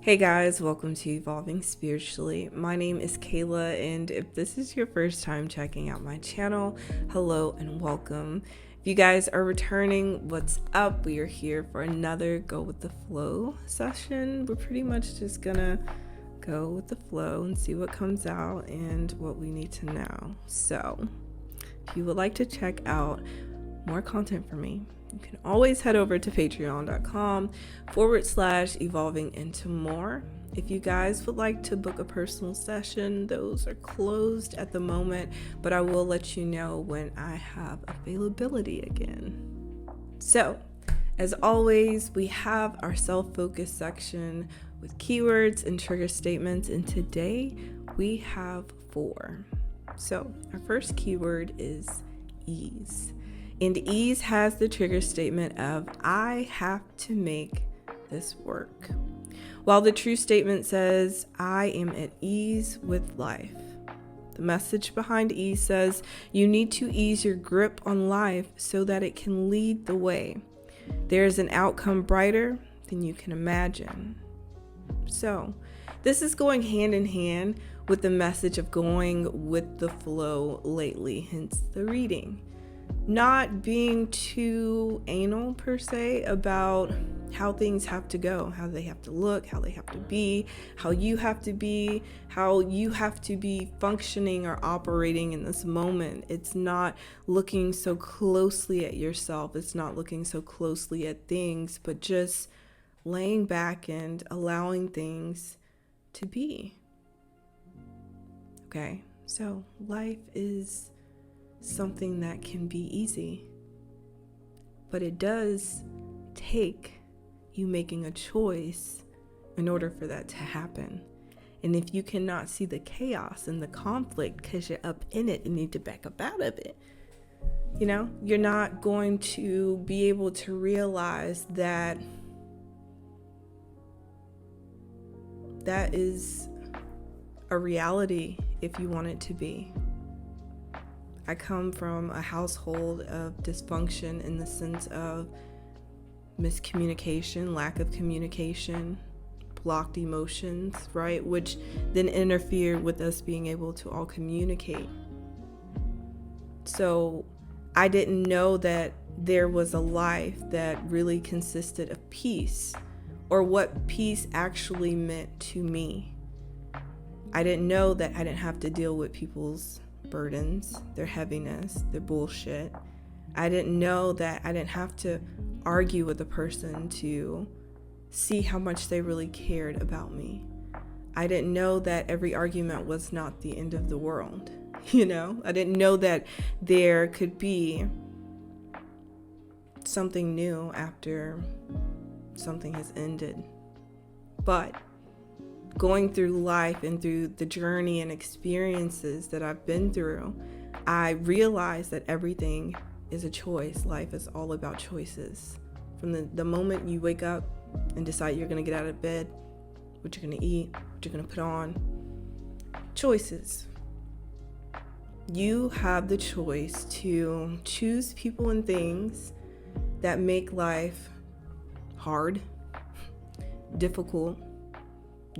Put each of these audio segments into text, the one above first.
Hey guys, welcome to Evolving Spiritually. My name is Kayla, and if this is your first time checking out my channel, hello and welcome. If you guys are returning, what's up? We are here for another Go with the Flow session. We're pretty much just gonna go with the flow and see what comes out and what we need to know. So, if you would like to check out more content from me, you can always head over to patreon.com/evolving into more. If you guys would like to book a personal session, those are closed at the moment, but I will let you know when I have availability again. So, as always, we have our self-focus section with keywords and trigger statements, and today we have 4. So, our first keyword is ease. And ease has the trigger statement of, I have to make this work. While the true statement says, I am at ease with life. The message behind ease says, you need to ease your grip on life so that it can lead the way. There is an outcome brighter than you can imagine. So, this is going hand in hand with the message of going with the flow lately, hence the reading. Not being too anal per se about how things have to go, how they have to look, how they have to be, how you have to be functioning or operating in this moment. It's not looking so closely at yourself. It's not looking so closely at things, but just laying back and allowing things to be. Okay, so life is something that can be easy, but it does take you making a choice in order for that to happen. And if you cannot see the chaos and the conflict because you're up in it and need to back up out of it, you're not going to be able to realize that that is a reality if you want it to be. I come from a household of dysfunction in the sense of miscommunication, lack of communication, blocked emotions, right? Which then interfered with us being able to all communicate. So I didn't know that there was a life that really consisted of peace, or what peace actually meant to me. I didn't know that I didn't have to deal with people's burdens, their heaviness, their bullshit. I didn't know that I didn't have to argue with a person to see how much they really cared about me. I didn't know that every argument was not the end of the world. I didn't know that there could be something new after something has ended. But going through life and through the journey and experiences that I've been through, I realized that everything is a choice. Life is all about choices. From the moment you wake up and decide you're going to get out of bed, what you're going to eat, what you're going to put on, choices. You have the choice to choose people and things that make life hard, difficult,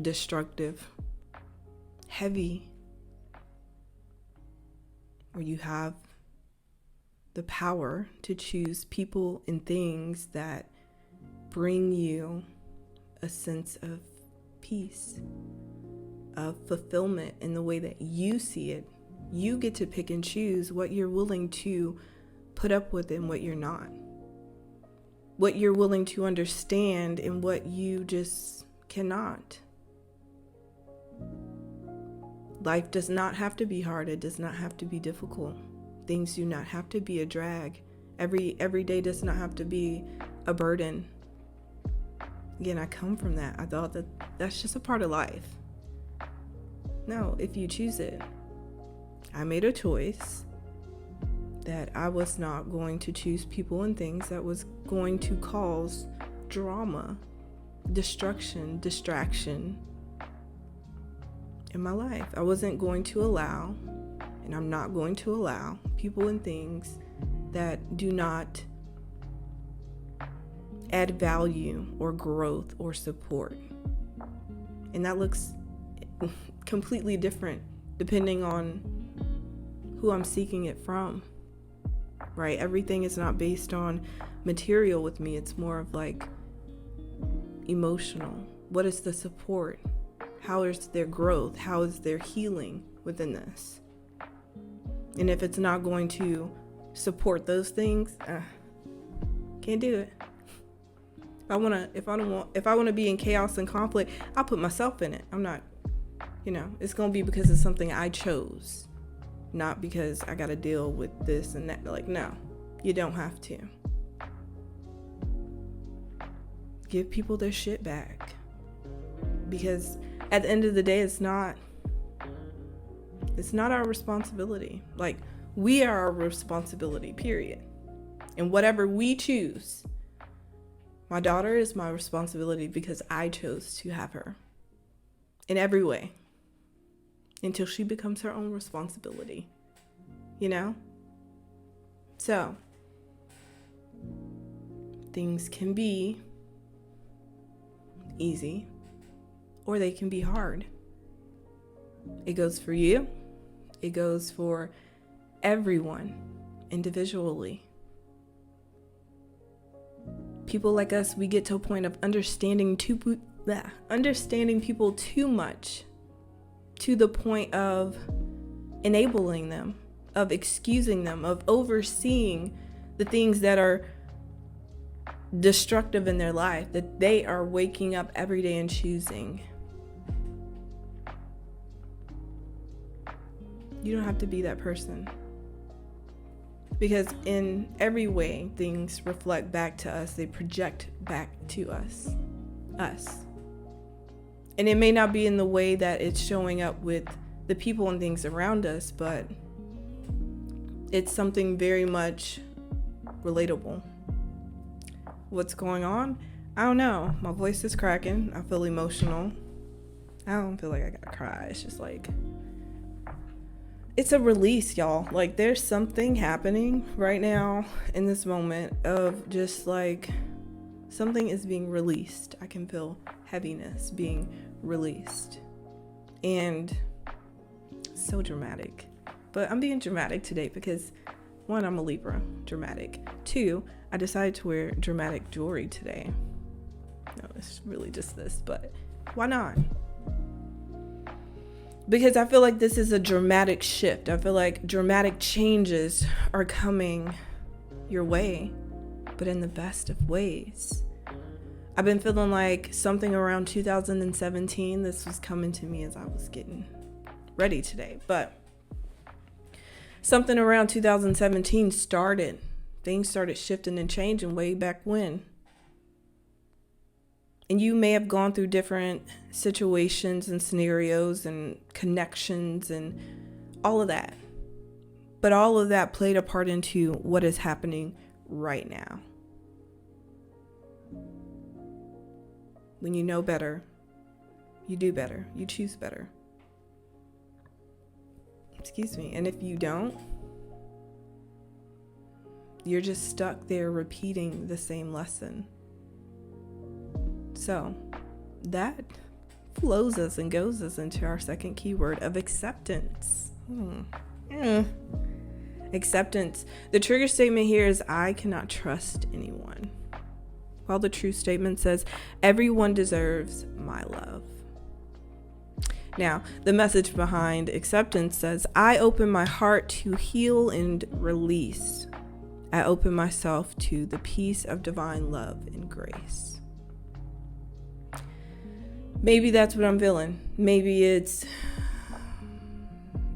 destructive, heavy, or you have the power to choose people and things that bring you a sense of peace, of fulfillment in the way that you see it. You get to pick and choose what you're willing to put up with and what you're not, what you're willing to understand and what you just cannot. Life does not have to be hard. It does not have to be difficult. Things do not have to be a drag. Every day does not have to be a burden. Again, I come from that. I thought that that's just a part of life. No, if you choose it. I made a choice that I was not going to choose people and things that was going to cause drama, destruction, distraction in my life. I wasn't going to allow, and I'm not going to allow, people and things that do not add value or growth or support. And that looks completely different depending on who I'm seeking it from, right? Everything is not based on material with me. It's more of like emotional. What is the support? How is their growth? How is their healing within this? And if it's not going to support those things, can't do it. If I want to be in chaos and conflict, I'll put myself in it. I'm not, it's going to be because it's something I chose, not because I got to deal with this and that. Like, no, you don't have to. Give people their shit back. Because at the end of the day, it's not our responsibility. Like, we are our responsibility, period. And whatever we choose, my daughter is my responsibility because I chose to have her in every way until she becomes her own responsibility, So, things can be easy or they can be hard. It goes for you. It goes for everyone individually. People like us, we get to a point of understanding people too much, to the point of enabling them, of excusing them, of overseeing the things that are destructive in their life, that they are waking up every day and choosing. You don't have to be that person. Because in every way, things reflect back to us. They project back to us. And it may not be in the way that it's showing up with the people and things around us, but it's something very much relatable. What's going on? I don't know. My voice is cracking. I feel emotional. I don't feel like I gotta cry. It's just like, it's a release, y'all. Like, there's something happening right now in this moment of just like something is being released. I can feel heaviness being released. And so dramatic. But I'm being dramatic today because, one, I'm a Libra, dramatic. Two, I decided to wear dramatic jewelry today. No, it's really just this, but why not? Because I feel like this is a dramatic shift. I feel like dramatic changes are coming your way, but in the best of ways. I've been feeling like something around 2017, this was coming to me as I was getting ready today, but something around 2017 things started shifting and changing way back when. And you may have gone through different situations and scenarios and connections and all of that. But all of that played a part into what is happening right now. When you know better, you do better. You choose better. Excuse me. And if you don't, you're just stuck there repeating the same lesson. So that flows us and goes us into our second keyword of acceptance. Acceptance. The trigger statement here is I cannot trust anyone. While the true statement says everyone deserves my love. Now, the message behind acceptance says I open my heart to heal and release. I open myself to the peace of divine love and grace. Maybe that's what I'm feeling. Maybe it's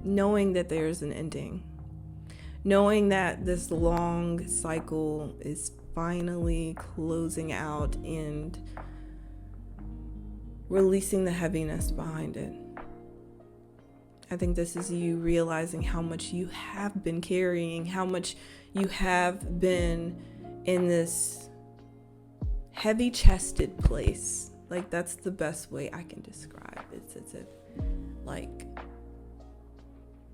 knowing that there's an ending. Knowing that this long cycle is finally closing out and releasing the heaviness behind it. I think this is you realizing how much you have been carrying, how much you have been in this heavy-chested place. Like, that's the best way I can describe it. It's as if, like,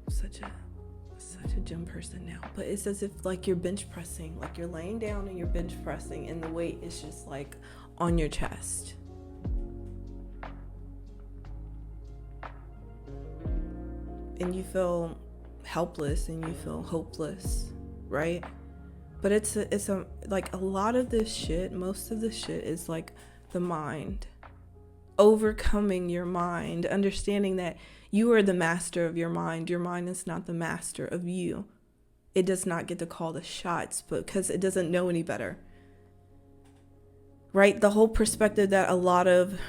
such a gym person now, but it's as if like you're bench pressing, like you're laying down and you're bench pressing and the weight is just like on your chest. and you feel helpless and you feel hopeless, right? But it's like a lot of this shit, most of this shit is like the mind. Overcoming your mind, understanding that you are the master of your mind. Your mind is not the master of you. It does not get to call the shots because it doesn't know any better. Right? The whole perspective that a lot of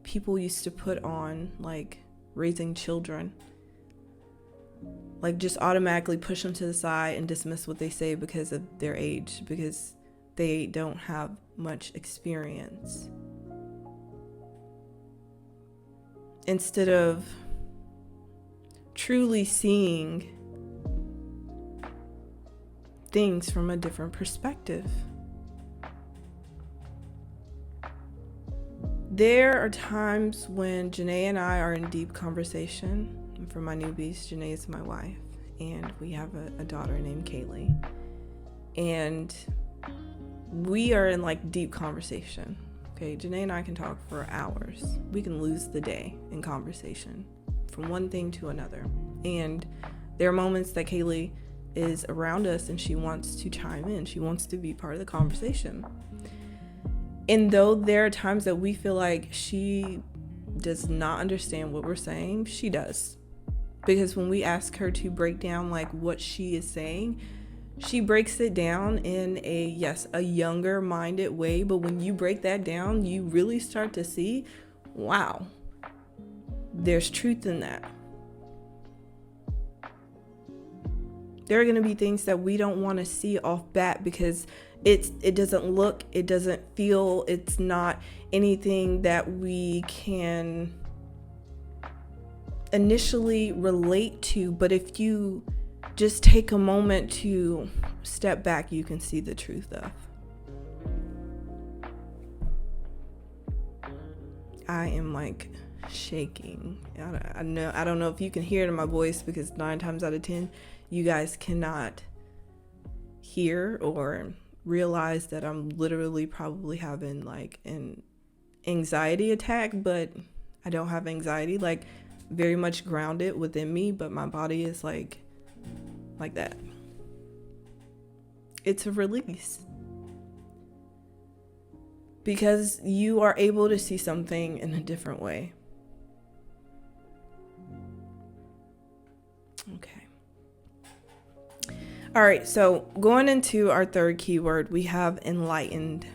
people used to put on, like raising children, like just automatically push them to the side and dismiss what they say because of their age, because they don't have much experience. Instead of truly seeing things from a different perspective. There are times when Janae and I are in deep conversation. And for my newbies, Janae is my wife, and we have a daughter named Kaylee. And we are in like deep conversation. Okay, Janae and I can talk for hours. We can lose the day in conversation from one thing to another. And there are moments that Kaylee is around us and she wants to chime in. She wants to be part of the conversation. And though there are times that we feel like she does not understand what we're saying, she does. Because when we ask her to break down like what she is saying, she breaks it down in a younger minded way. But when you break that down, you really start to see, wow, there's truth in that. There are going to be things that we don't want to see off bat because it doesn't look, it doesn't feel, it's not anything that we can initially relate to. But if you just take a moment to step back, you can see the truth of. I am like shaking. I don't know if you can hear it in my voice because 9 times out of 10, you guys cannot hear or realize that I'm literally probably having like an anxiety attack, but I don't have anxiety, like very much grounded within me, but my body is like that. It's a release. Because you are able to see something in a different way. Okay. All right, so going into our third keyword, we have enlightened.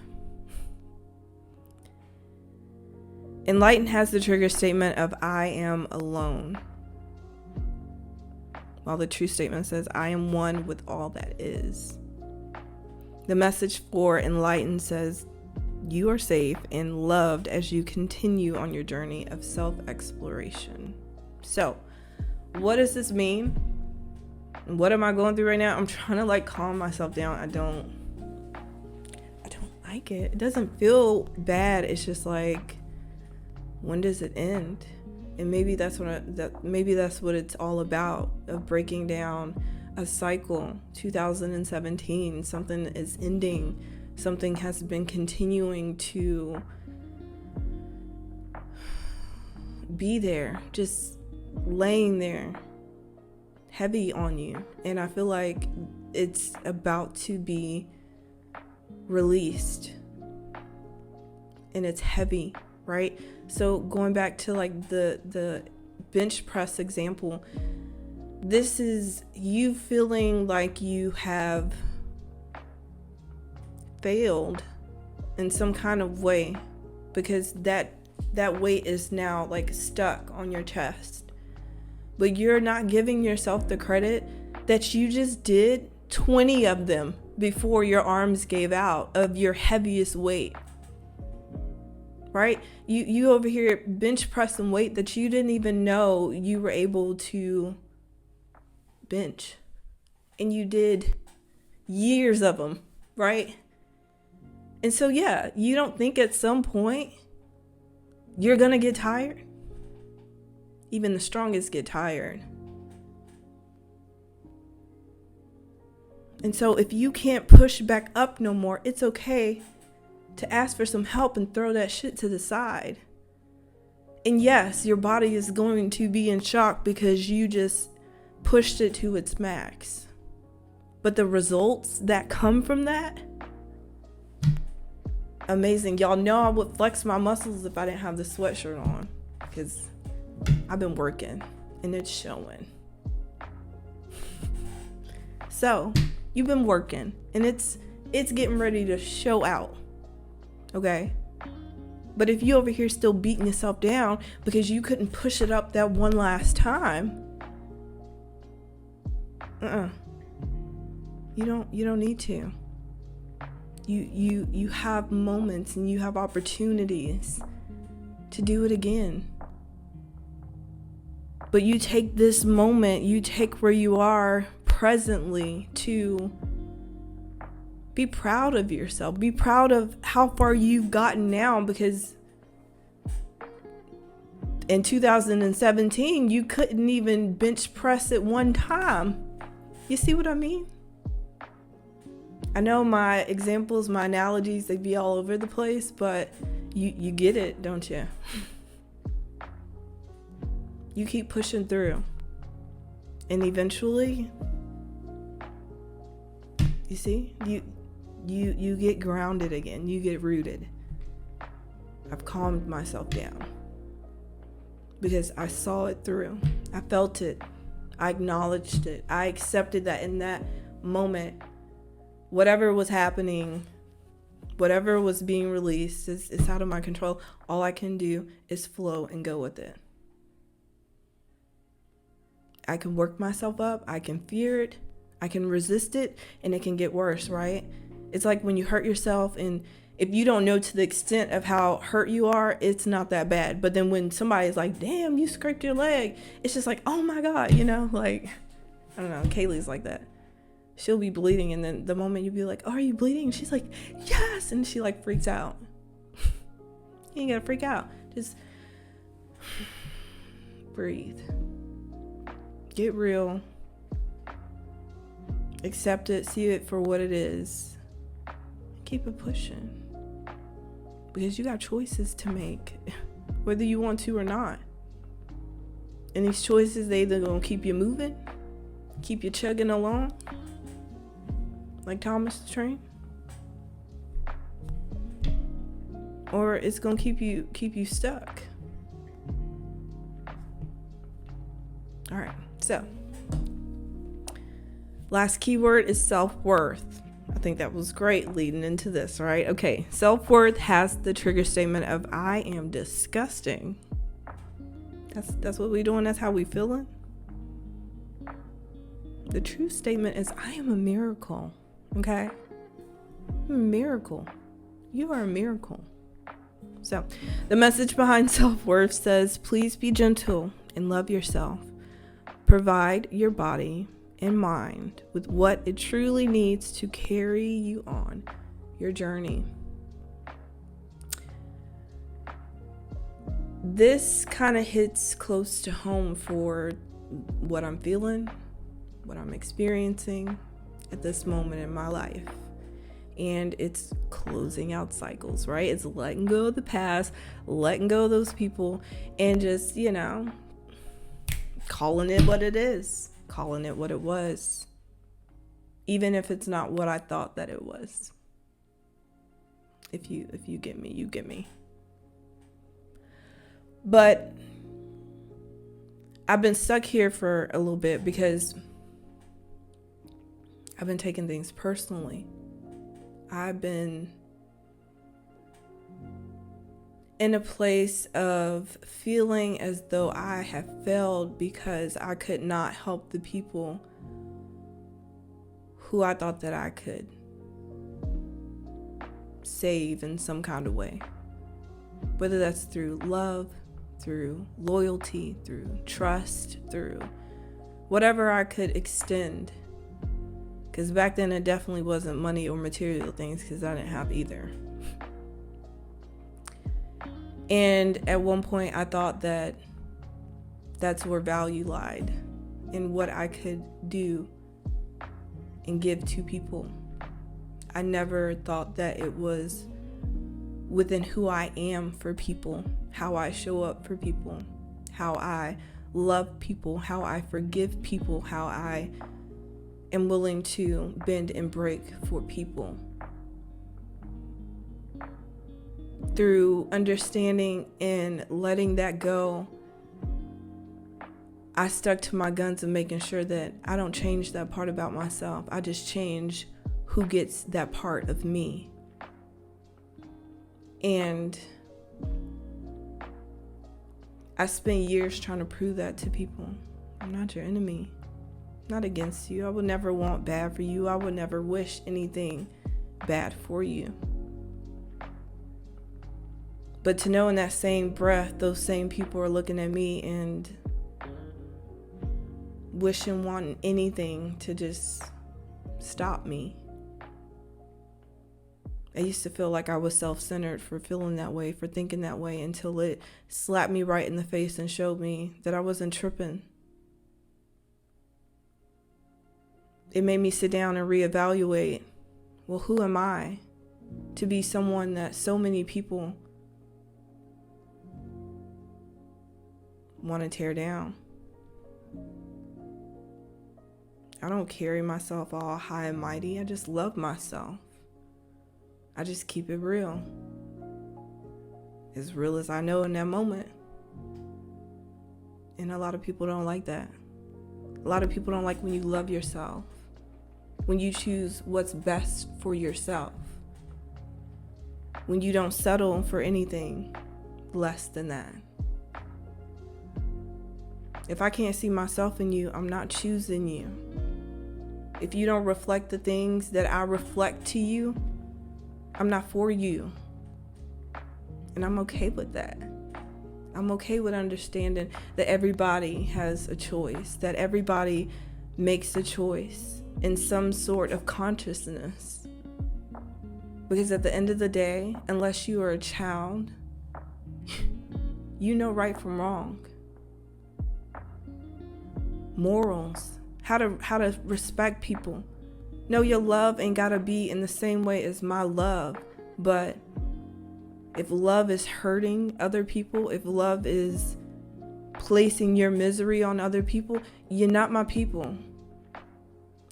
Enlightened has the trigger statement of I am alone, while the true statement says I am one with all that is. The message for enlightened says you are safe and loved as you continue on your journey of self-exploration. So, what does this mean? What am I going through right now? I'm trying to like calm myself down. I don't like it. It doesn't feel bad. It's just like, when does it end? And maybe that's what it's all about, of breaking down a cycle. 2017, something is ending. Something has been continuing to be there, just laying there, heavy on you. And I feel like it's about to be released. And it's heavy, right? So going back to like the bench press example, this is you feeling like you have failed in some kind of way, because that weight is now like stuck on your chest. But you're not giving yourself the credit that you just did 20 of them before your arms gave out of your heaviest weight. Right? You over here bench pressing weight that you didn't even know you were able to bench. And you did years of them, right? And so, yeah, you don't think at some point you're going to get tired? Even the strongest get tired. And so if you can't push back up no more, it's okay to ask for some help and throw that shit to the side. And yes, your body is going to be in shock because you just pushed it to its max. But the results that come from that, amazing. Y'all know I would flex my muscles if I didn't have the sweatshirt on, because I've been working and it's showing. So you've been working and it's getting ready to show out. Okay? But if you over here still beating yourself down because you couldn't push it up that one last time, you don't need to. You have moments and you have opportunities to do it again. But you take this moment, you take where you are presently to be proud of yourself. Be proud of how far you've gotten now, because in 2017, you couldn't even bench press at one time. You see what I mean? I know my examples, my analogies, they be all over the place, but you get it, don't you? You keep pushing through. And eventually, you see, you get grounded again. You get rooted. I've calmed myself down because I saw it through. I felt it. I acknowledged it. I accepted that in that moment, whatever was happening, whatever was being released, it's out of my control. All I can do is flow and go with it. I can work myself up. I can fear it. I can resist it, and it can get worse, right? It's like when you hurt yourself, and if you don't know to the extent of how hurt you are, it's not that bad. But then when somebody's like, damn, you scraped your leg, it's just like, oh my God, like, I don't know, Kaylee's like that. She'll be bleeding, and then the moment you be like, oh, are you bleeding? She's like, yes, and she like freaks out. You ain't gotta freak out. Just breathe. Get real. Accept it. See it for what it is. Keep it pushing. Because you got choices to make, whether you want to or not. And these choices, they either gonna keep you moving, keep you chugging along, like Thomas the Train, or it's gonna keep you stuck. All right. So, last keyword is self-worth. I think that was great leading into this, right? Okay, self-worth has the trigger statement of I am disgusting. That's what we doing. That's how we feeling. The true statement is I am a miracle. Okay? I'm a miracle. You are a miracle. So, the message behind self-worth says, please be gentle and love yourself. Provide your body and mind with what it truly needs to carry you on your journey. This kind of hits close to home for what I'm feeling, what I'm experiencing at this moment in my life. And it's closing out cycles, right? It's letting go of the past, letting go of those people, and just, calling it what it is, calling it what it was, even if it's not what I thought that it was. If you get me, you get me. But I've been stuck here for a little bit because I've been taking things personally. I've been in a place of feeling as though I have failed because I could not help the people who I thought that I could save in some kind of way. Whether that's through love, through loyalty, through trust, through whatever I could extend. Because back then it definitely wasn't money or material things, because I didn't have either. And at one point I thought that that's where value lied, in what I could do and give to people. I never thought that it was within who I am for people, how I show up for people, how I love people, how I forgive people, how I am willing to bend and break for people. Through understanding and letting that go, I stuck to my guns and making sure that I don't change that part about myself. I just change who gets that part of me. And I spent years trying to prove that to people. I'm not your enemy. I'm not against you. I would never want bad for you. I would never wish anything bad for you. But to know in that same breath, those same people are looking at me and wishing, wanting anything to just stop me. I used to feel like I was self-centered for feeling that way, for thinking that way, until it slapped me right in the face and showed me that I wasn't tripping. It made me sit down and reevaluate, well, who am I to be someone that so many people want to tear down? I don't carry myself all high and mighty. I just love myself. I just keep it real. As real as I know in that moment. And a lot of people don't like that. A lot of people don't like when you love yourself. When you choose what's best for yourself. When you don't settle for anything less than that. If I can't see myself in you, I'm not choosing you. If you don't reflect the things that I reflect to you, I'm not for you. And I'm okay with that. I'm okay with understanding that everybody has a choice, that everybody makes a choice in some sort of consciousness. Because at the end of the day, unless you are a child, you know right from wrong. Morals, how to respect people. No, your love ain't gotta be in the same way as my love, but if love is hurting other people, if love is placing your misery on other people, you're not my people.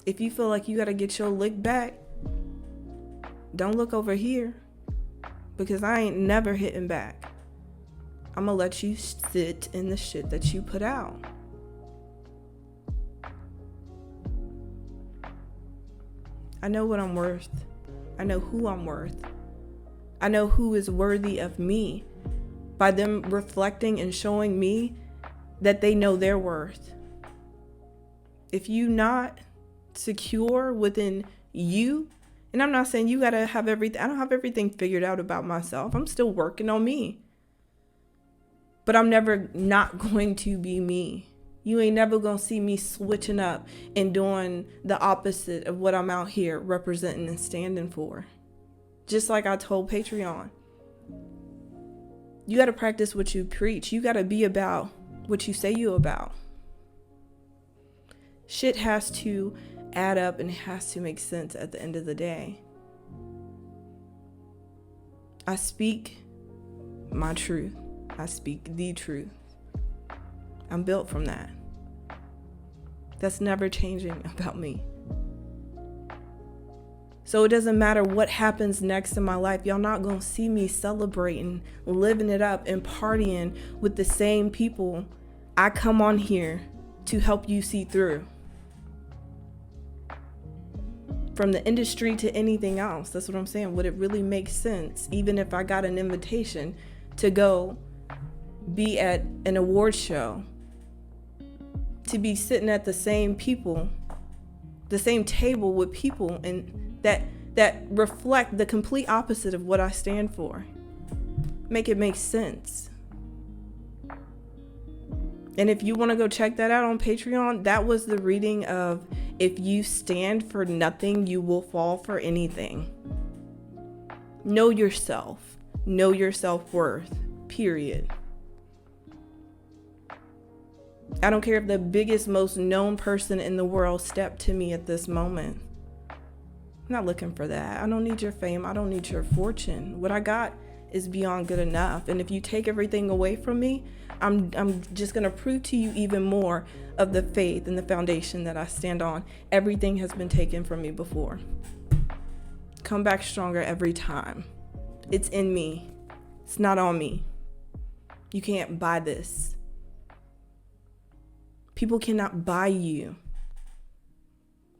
If you feel like you gotta get your lick back, don't look over here, because I ain't never hitting back. I'm gonna let you sit in the shit that you put out. I know what I'm worth. I know who I'm worth. I know who is worthy of me by them reflecting and showing me that they know their worth. If you not secure within you, and I'm not saying you gotta have everything, I don't have everything figured out about myself. I'm still working on me. But I'm never not going to be me. You ain't never gonna see me switching up and doing the opposite of what I'm out here representing and standing for. Just like I told Patreon. You gotta practice what you preach. You gotta be about what you say you about. Shit has to add up and it has to make sense at the end of the day. I speak my truth. I speak the truth. I'm built from that. That's never changing about me. So it doesn't matter what happens next in my life. Y'all not gonna see me celebrating, living it up, and partying with the same people I come on here to help you see through. From the industry to anything else. That's what I'm saying. Would it really make sense, even if I got an invitation to go be at an award show, to be sitting at the same people, the same table with people and that reflect the complete opposite of what I stand for? Make it make sense. And if you want to go check that out on Patreon, that was the reading of If You Stand for Nothing, You Will Fall for Anything. Know yourself. Know your self-worth. Period. I don't care if the biggest, most known person in the world stepped to me at this moment. I'm not looking for that. I don't need your fame. I don't need your fortune. What I got is beyond good enough. And if you take everything away from me, I'm just going to prove to you even more of the faith and the foundation that I stand on. Everything has been taken from me before. Come back stronger every time. It's in me. It's not on me. You can't buy this. People cannot buy you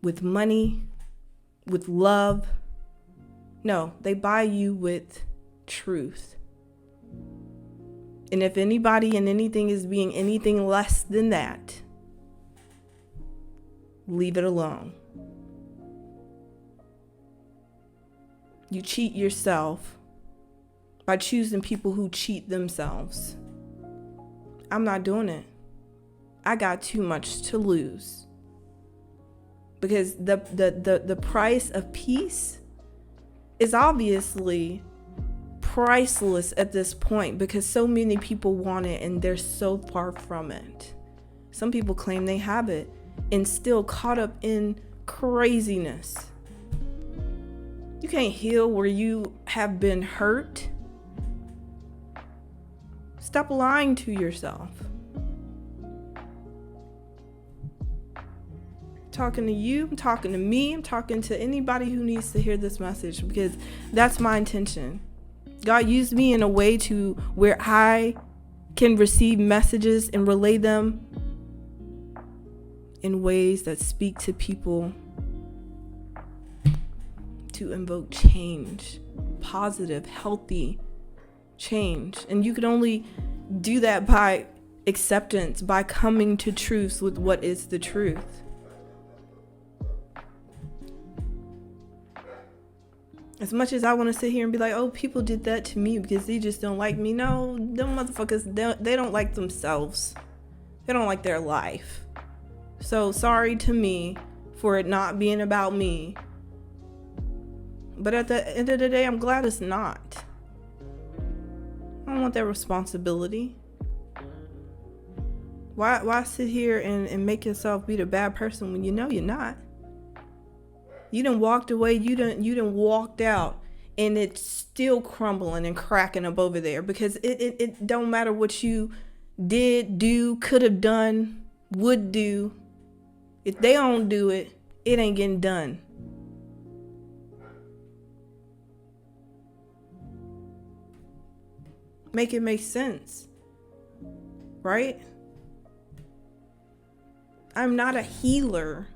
with money, with love. No, they buy you with truth. And if anybody and anything is being anything less than that, leave it alone. You cheat yourself by choosing people who cheat themselves. I'm not doing it. I got too much to lose. Because the price of peace is obviously priceless at this point, because so many people want it and they're so far from it. Some people claim they have it and still caught up in craziness. You can't heal where you have been hurt. Stop lying to yourself. Talking to you, I'm talking to me, I'm talking to anybody who needs to hear this message, because that's my intention. God used me in a way to where I can receive messages and relay them in ways that speak to people, to invoke change, positive, healthy change. And you can only do that by acceptance, by coming to truth with what is the truth. As much as I want to sit here and be like, oh, people did that to me because they just don't like me. No, them motherfuckers, they don't like themselves. They don't like their life. So sorry to me for it not being about me. But at the end of the day, I'm glad it's not. I don't want that responsibility. Why sit here and make yourself be the bad person when you know you're not? You done walked away, you done walked out, and it's still crumbling and cracking up over there, because it don't matter what you did, do, could have done, would do. If they don't do it, it ain't getting done. Make it make sense, right? I'm not a healer.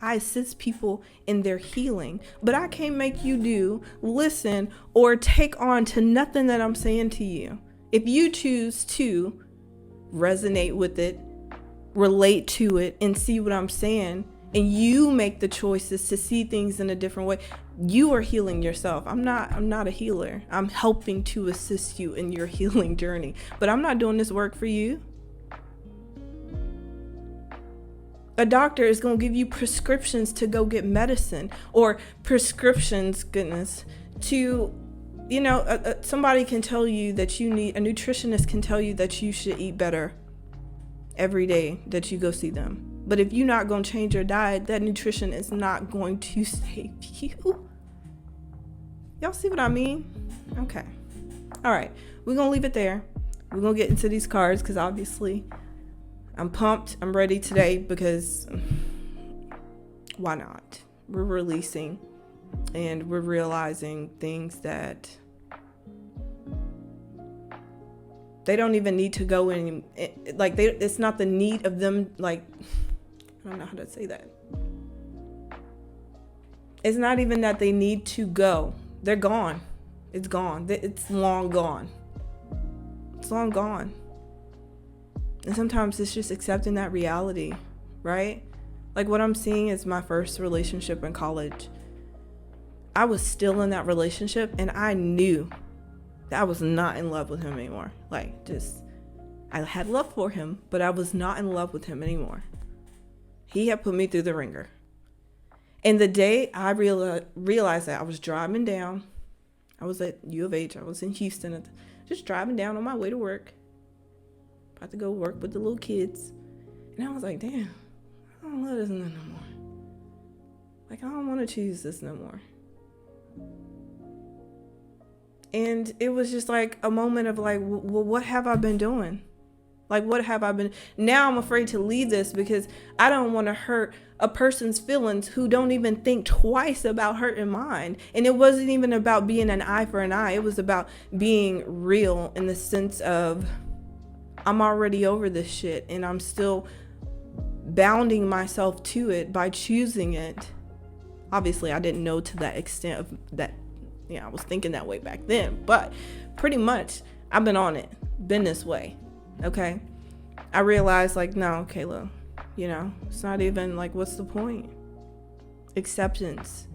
I assist people in their healing, but I can't make you do, listen, or take on to nothing that I'm saying to you. If you choose to resonate with it, relate to it, and see what I'm saying, and you make the choices to see things in a different way, you are healing yourself. I'm not a healer. I'm helping to assist you in your healing journey, but I'm not doing this work for you. A doctor is going to give you prescriptions to go get medicine, or prescriptions, to, somebody can tell you that you need, a nutritionist can tell you that you should eat better every day that you go see them. But if you're not going to change your diet, that nutrition is not going to save you. Y'all see what I mean? Okay. All right. We're going to leave it there. We're going to get into these cards, because obviously I'm pumped. I'm ready today, because why not? We're releasing and we're realizing things that they don't even need to go in. It's not the need of them. I don't know how to say that. It's not even that they need to go. They're gone. It's gone. It's long gone. It's long gone. And sometimes it's just accepting that reality, right? Like what I'm seeing is my first relationship in college. I was still in that relationship, and I knew that I was not in love with him anymore. I had love for him, but I was not in love with him anymore. He had put me through the ringer. And the day I realized that, I was driving down. I was at U of H. I was in Houston, just driving down on my way to work. About to go work with the little kids. And I was like, damn, I don't love this no more. I don't want to choose this no more. And it was just like a moment of like, well, what have I been doing? Like, what have I been? Now I'm afraid to leave this because I don't want to hurt a person's feelings who don't even think twice about hurting mine. And it wasn't even about being an eye for an eye. It was about being real in the sense of I'm already over this shit and I'm still bounding myself to it by choosing it. Obviously, I didn't know to that extent of that. I was thinking that way back then, but pretty much I've been on it, been this way. Okay. I realized like, no, Kayla, it's not even like, what's the point? Acceptance.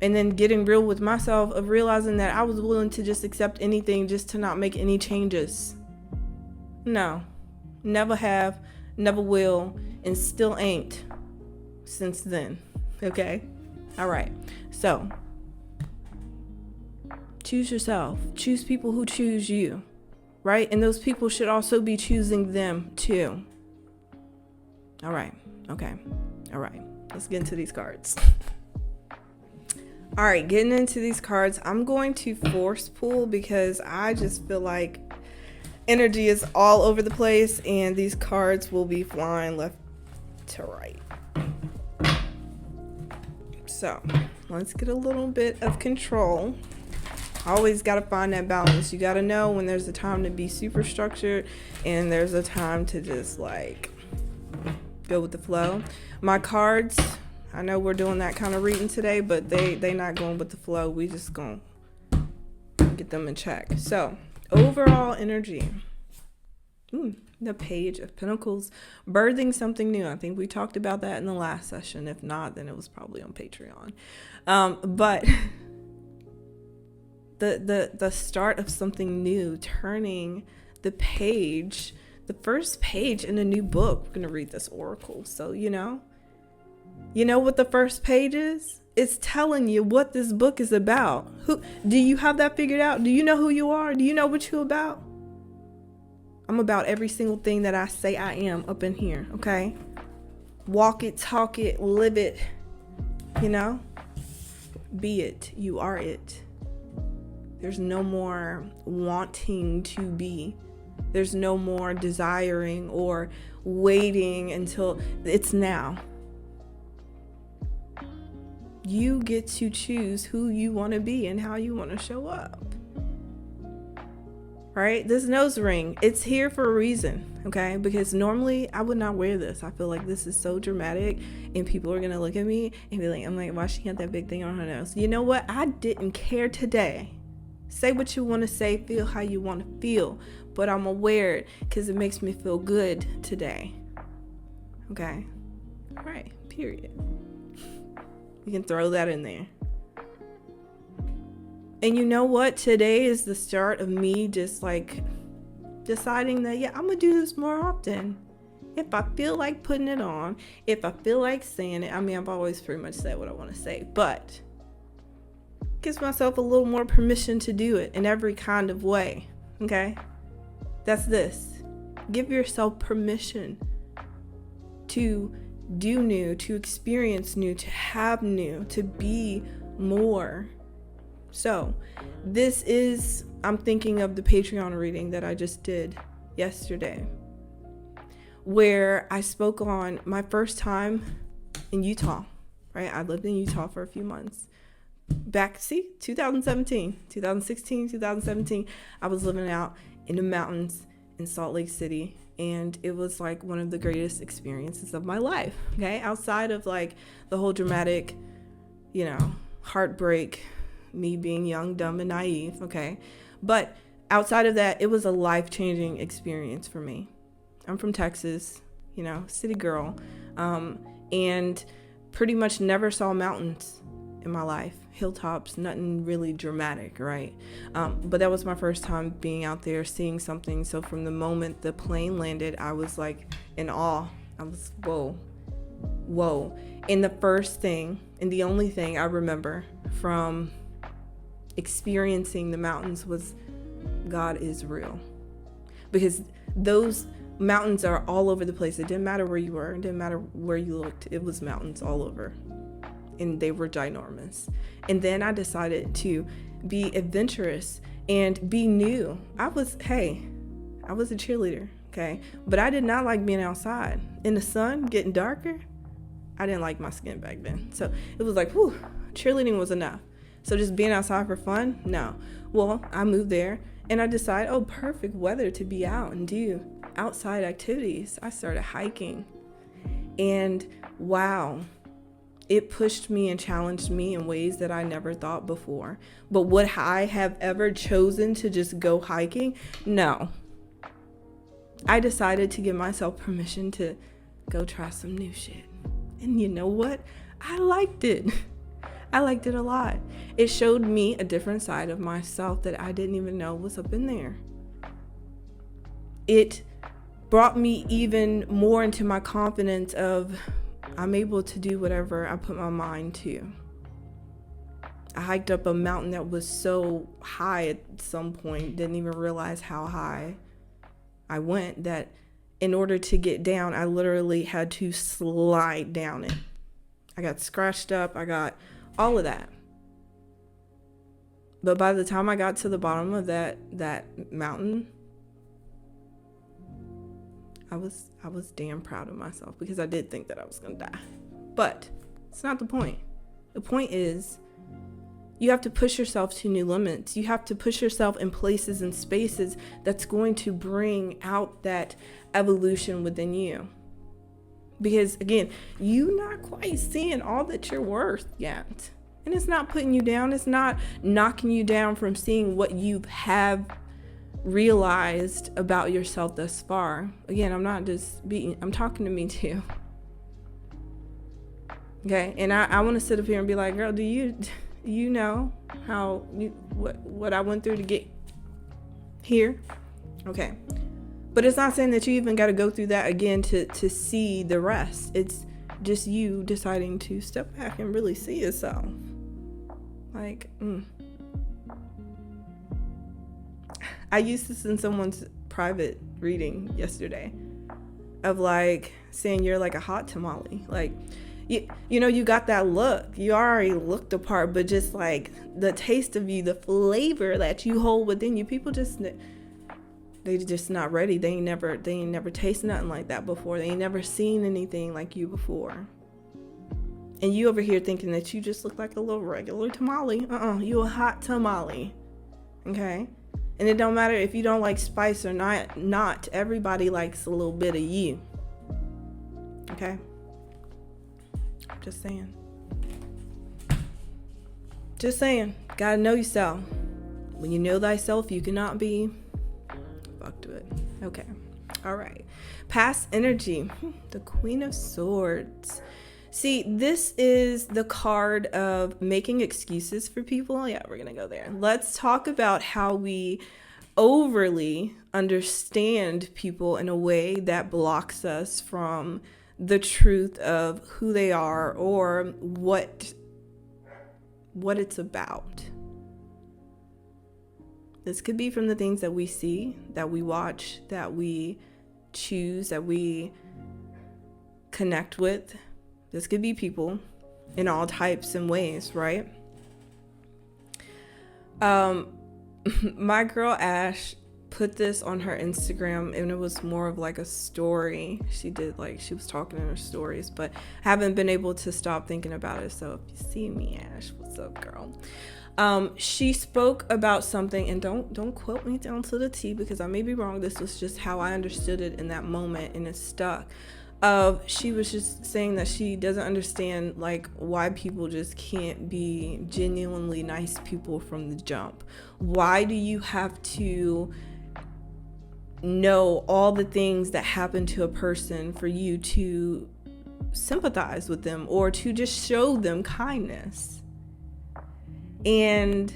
And then getting real with myself of realizing that I was willing to just accept anything just to not make any changes. No, never have, never will, and still ain't since then. Okay. All right. So choose yourself, choose people who choose you. Right? And those people should also be choosing them too. All right. Okay. All right. Let's get into these cards. All right. Getting into these cards, I'm going to force pull because I just feel like energy is all over the place and these cards will be flying left to right. So let's get a little bit of control. Always got to find that balance. You got to know when there's a time to be super structured and there's a time to just like go with the flow. My cards, I know we're doing that kind of reading today, but they not going with the flow. We just going to get them in check. So overall energy. The Page of Pentacles, birthing something new. I think we talked about that in the last session. If not, then it was probably on Patreon. But the start of something new, turning the page, the first page in a new book. We're going to read this oracle. So, you know what the first page is? It's telling you what this book is about. Who do you have that figured out? Do you know who you are? Do you know what you're about? I'm about every single thing that I say I am up in here, okay? Walk it, talk it, live it, be it. You are it. There's no more wanting to be. There's no more desiring or waiting until it's now. You get to choose who you want to be and how you want to show up. Right? This nose ring, it's here for a reason, okay? Because normally I would not wear this. I feel like this is so dramatic and people are going to look at me and be like, I'm like, why she got that big thing on her nose? You know what? I didn't care today. Say what you want to say, feel how you want to feel, but I'm gonna wear it because it makes me feel good today. Okay? All right, period. You can throw that in there. And you know what? Today is the start of me just like deciding that, I'm gonna do this more often. If I feel like putting it on, if I feel like saying it, I mean, I've always pretty much said what I want to say, but gives myself a little more permission to do it in every kind of way. Okay? That's this. Give yourself permission to do new, to experience new, to have new, to be more. So this is, I'm thinking of the Patreon reading that I just did yesterday, where I spoke on my first time in Utah, right? I lived in Utah for a few months. 2016, 2017, I was living out in the mountains in Salt Lake City, and it was like one of the greatest experiences of my life. Okay, outside of like the whole dramatic, heartbreak, me being young, dumb, and naive. Okay, but outside of that, it was a life-changing experience for me. I'm from Texas, city girl, and pretty much never saw mountains in my life. Hilltops, nothing really dramatic, right? But that was my first time being out there, seeing something. So from the moment the plane landed, I was like in awe. I was, whoa. And the first thing and the only thing I remember from experiencing the mountains was God is real. Because those mountains are all over the place. It didn't matter where you were. It didn't matter where you looked. It was mountains all over. and they were ginormous. And then I decided to be adventurous and be new. I was a cheerleader, okay? But I did not like being outside in the sun, getting darker. I didn't like my skin back then. So it was like, whew, cheerleading was enough. So just being outside for fun? No. Well, I moved there and I decided, perfect weather to be out and do outside activities. I started hiking. And wow, it pushed me and challenged me in ways that I never thought before. But would I have ever chosen to just go hiking? No. I decided to give myself permission to go try some new shit. And you know what? I liked it. I liked it a lot. It showed me a different side of myself that I didn't even know was up in there. It brought me even more into my confidence of I'm able to do whatever I put my mind to. I hiked up a mountain that was so high at some point, didn't even realize how high I went, that in order to get down, I literally had to slide down it. I got scratched up, I got all of that. But by the time I got to the bottom of that mountain, I was damn proud of myself, because I did think that I was gonna die. But it's not the point. The point is, you have to push yourself to new limits. You have to push yourself in places and spaces that's going to bring out that evolution within you. Because again, you're not quite seeing all that you're worth yet. And it's not putting you down. It's not knocking you down from seeing what you have realized about yourself thus far. Again, I'm talking to me too. Okay, and I want to sit up here and be like, girl, do you know how what I went through to get here? Okay. But it's not saying that you even got to go through that again to see the rest. It's just you deciding to step back and really see yourself. Like, I used this in someone's private reading yesterday of like saying you're like a hot tamale. Like, you know, you got that look. You already looked the part, but just like the taste of you, the flavor that you hold within you, people just... they just not ready. They ain't never tasted nothing like that before. They ain't never seen anything like you before. And you over here thinking that you just look like a little regular tamale. You a hot tamale. Okay? And it don't matter if you don't like spice or not. Everybody likes a little bit of you. Okay? Just saying. Just saying. Gotta know yourself. When you know thyself, you cannot be... fuck to it. Okay. All right. Past energy. The Queen of Swords. See, this is the card of making excuses for people. Yeah, we're going to go there. Let's talk about how we overly understand people in a way that blocks us from the truth of who they are or what it's about. This could be from the things that we see, that we watch, that we choose, that we connect with. This could be people in all types and ways, right? My girl Ash put this on her Instagram, and it was more of like a story. She was talking in her stories, but I haven't been able to stop thinking about it. So if you see me, Ash, what's up, girl? She spoke about something, and don't quote me down to the T, because I may be wrong. This was just how I understood it in that moment, and it stuck. She was just saying that she doesn't understand like why people just can't be genuinely nice people from the jump. Why do you have to know all the things that happen to a person for you to sympathize with them or to just show them kindness? And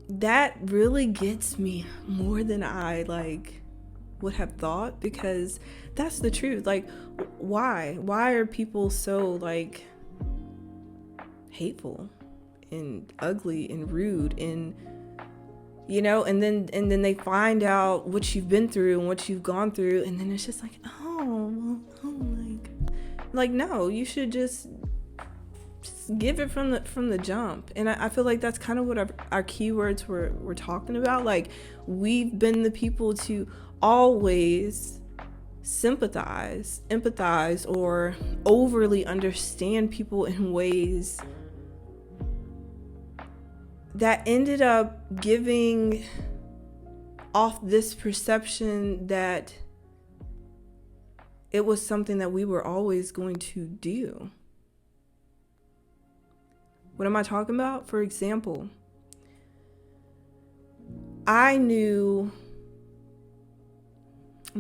that really gets me more than I would have thought, because that's the truth. Like, why are people so hateful and ugly and rude, and and then they find out what you've been through and what you've gone through, and then it's just like, no, you should just just give it from the jump. And I feel like that's kind of what our keywords we're talking about. Like, we've been the people to always sympathize, empathize, or overly understand people in ways that ended up giving off this perception that it was something that we were always going to do. What am I talking about? For example, I'm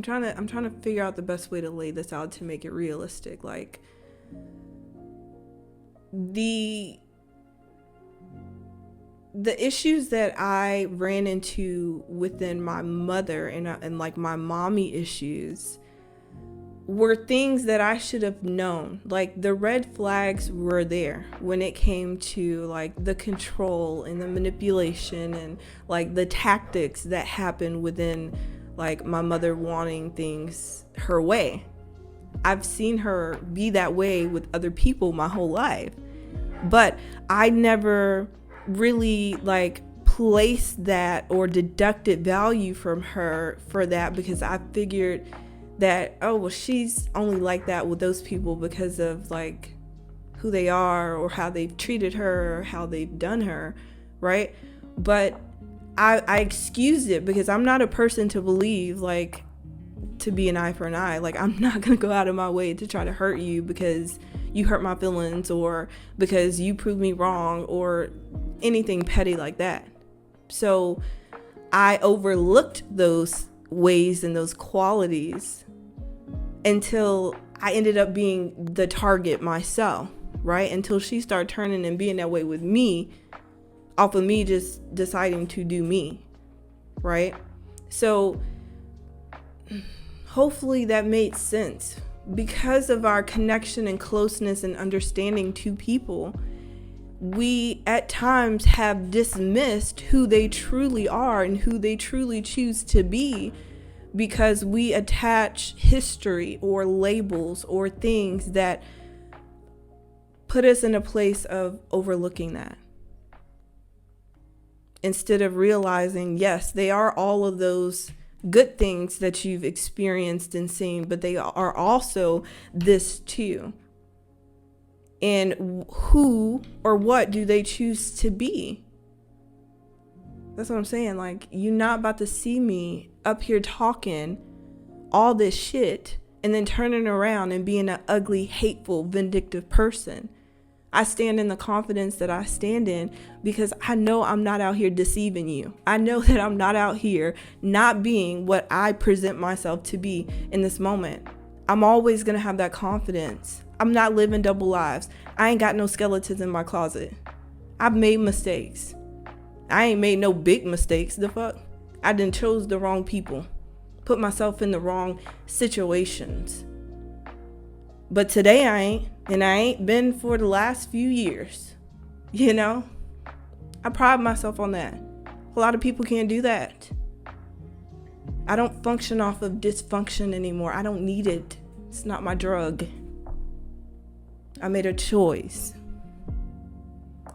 trying to figure out the best way to lay this out to make it realistic. Like, the issues that I ran into within my mother and like my mommy issues were things that I should have known. Like, the red flags were there when it came to like the control and the manipulation and like the tactics that happened within like my mother wanting things her way. I've seen her be that way with other people my whole life, but I never really like placed that or deducted value from her for that, because I figured that, oh, well, she's only like that with those people because of like who they are or how they've treated her or how they've done her, right? But I excused it because I'm not a person to believe like to be an eye for an eye. Like, I'm not gonna go out of my way to try to hurt you because you hurt my feelings or because you proved me wrong or anything petty like that. So I overlooked those ways and those qualities until I ended up being the target myself, right? Until she started turning and being that way with me off of me just deciding to do me, right? So hopefully that made sense. Because of our connection and closeness and understanding to people, we at times have dismissed who they truly are and who they truly choose to be, because we attach history or labels or things that put us in a place of overlooking that, instead of realizing, yes, they are all of those good things that you've experienced and seen, but they are also this too. And who or what do they choose to be? That's what I'm saying. Like, you're not about to see me up here talking all this shit and then turning around and being an ugly, hateful, vindictive person. I stand in the confidence that I stand in because I know I'm not out here deceiving you. I know that I'm not out here not being what I present myself to be in this moment. I'm always going to have that confidence. I'm not living double lives. I ain't got no skeletons in my closet. I've made mistakes. I ain't made no big mistakes. The fuck? I done chose the wrong people. Put myself in the wrong situations. But today I ain't. And I ain't been for the last few years. You know? I pride myself on that. A lot of people can't do that. I don't function off of dysfunction anymore. I don't need it. It's not my drug. I made a choice.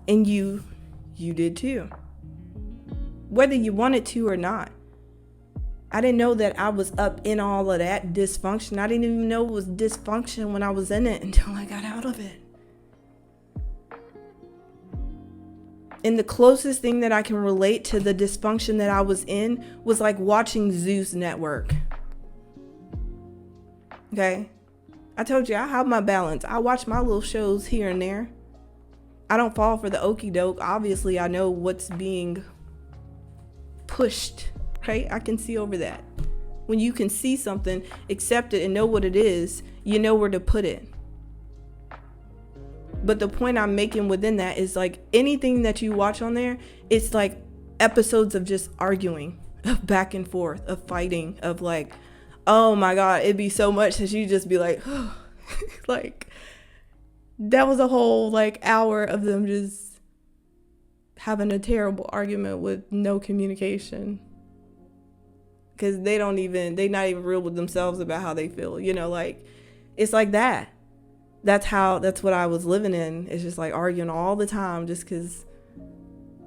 And you did too. Whether you wanted to or not. I didn't know that I was up in all of that dysfunction. I didn't even know it was dysfunction when I was in it until I got out of it. And the closest thing that I can relate to the dysfunction that I was in was like watching Zeus Network. Okay? I told you, I have my balance. I watch my little shows here and there. I don't fall for the okie doke. Obviously, I know what's being pushed, right? I can see over that. When you can see something, accept it, and know what it is, you know where to put it. But the point I'm making within that is like anything that you watch on there, it's like episodes of just arguing, of back and forth, of fighting, of like, oh my God, it'd be so much that you just be like, oh. Like, that was a whole like hour of them just having a terrible argument with no communication. Because they're not even real with themselves about how they feel, you know, like, it's like that. That's what I was living in. It's just like arguing all the time just because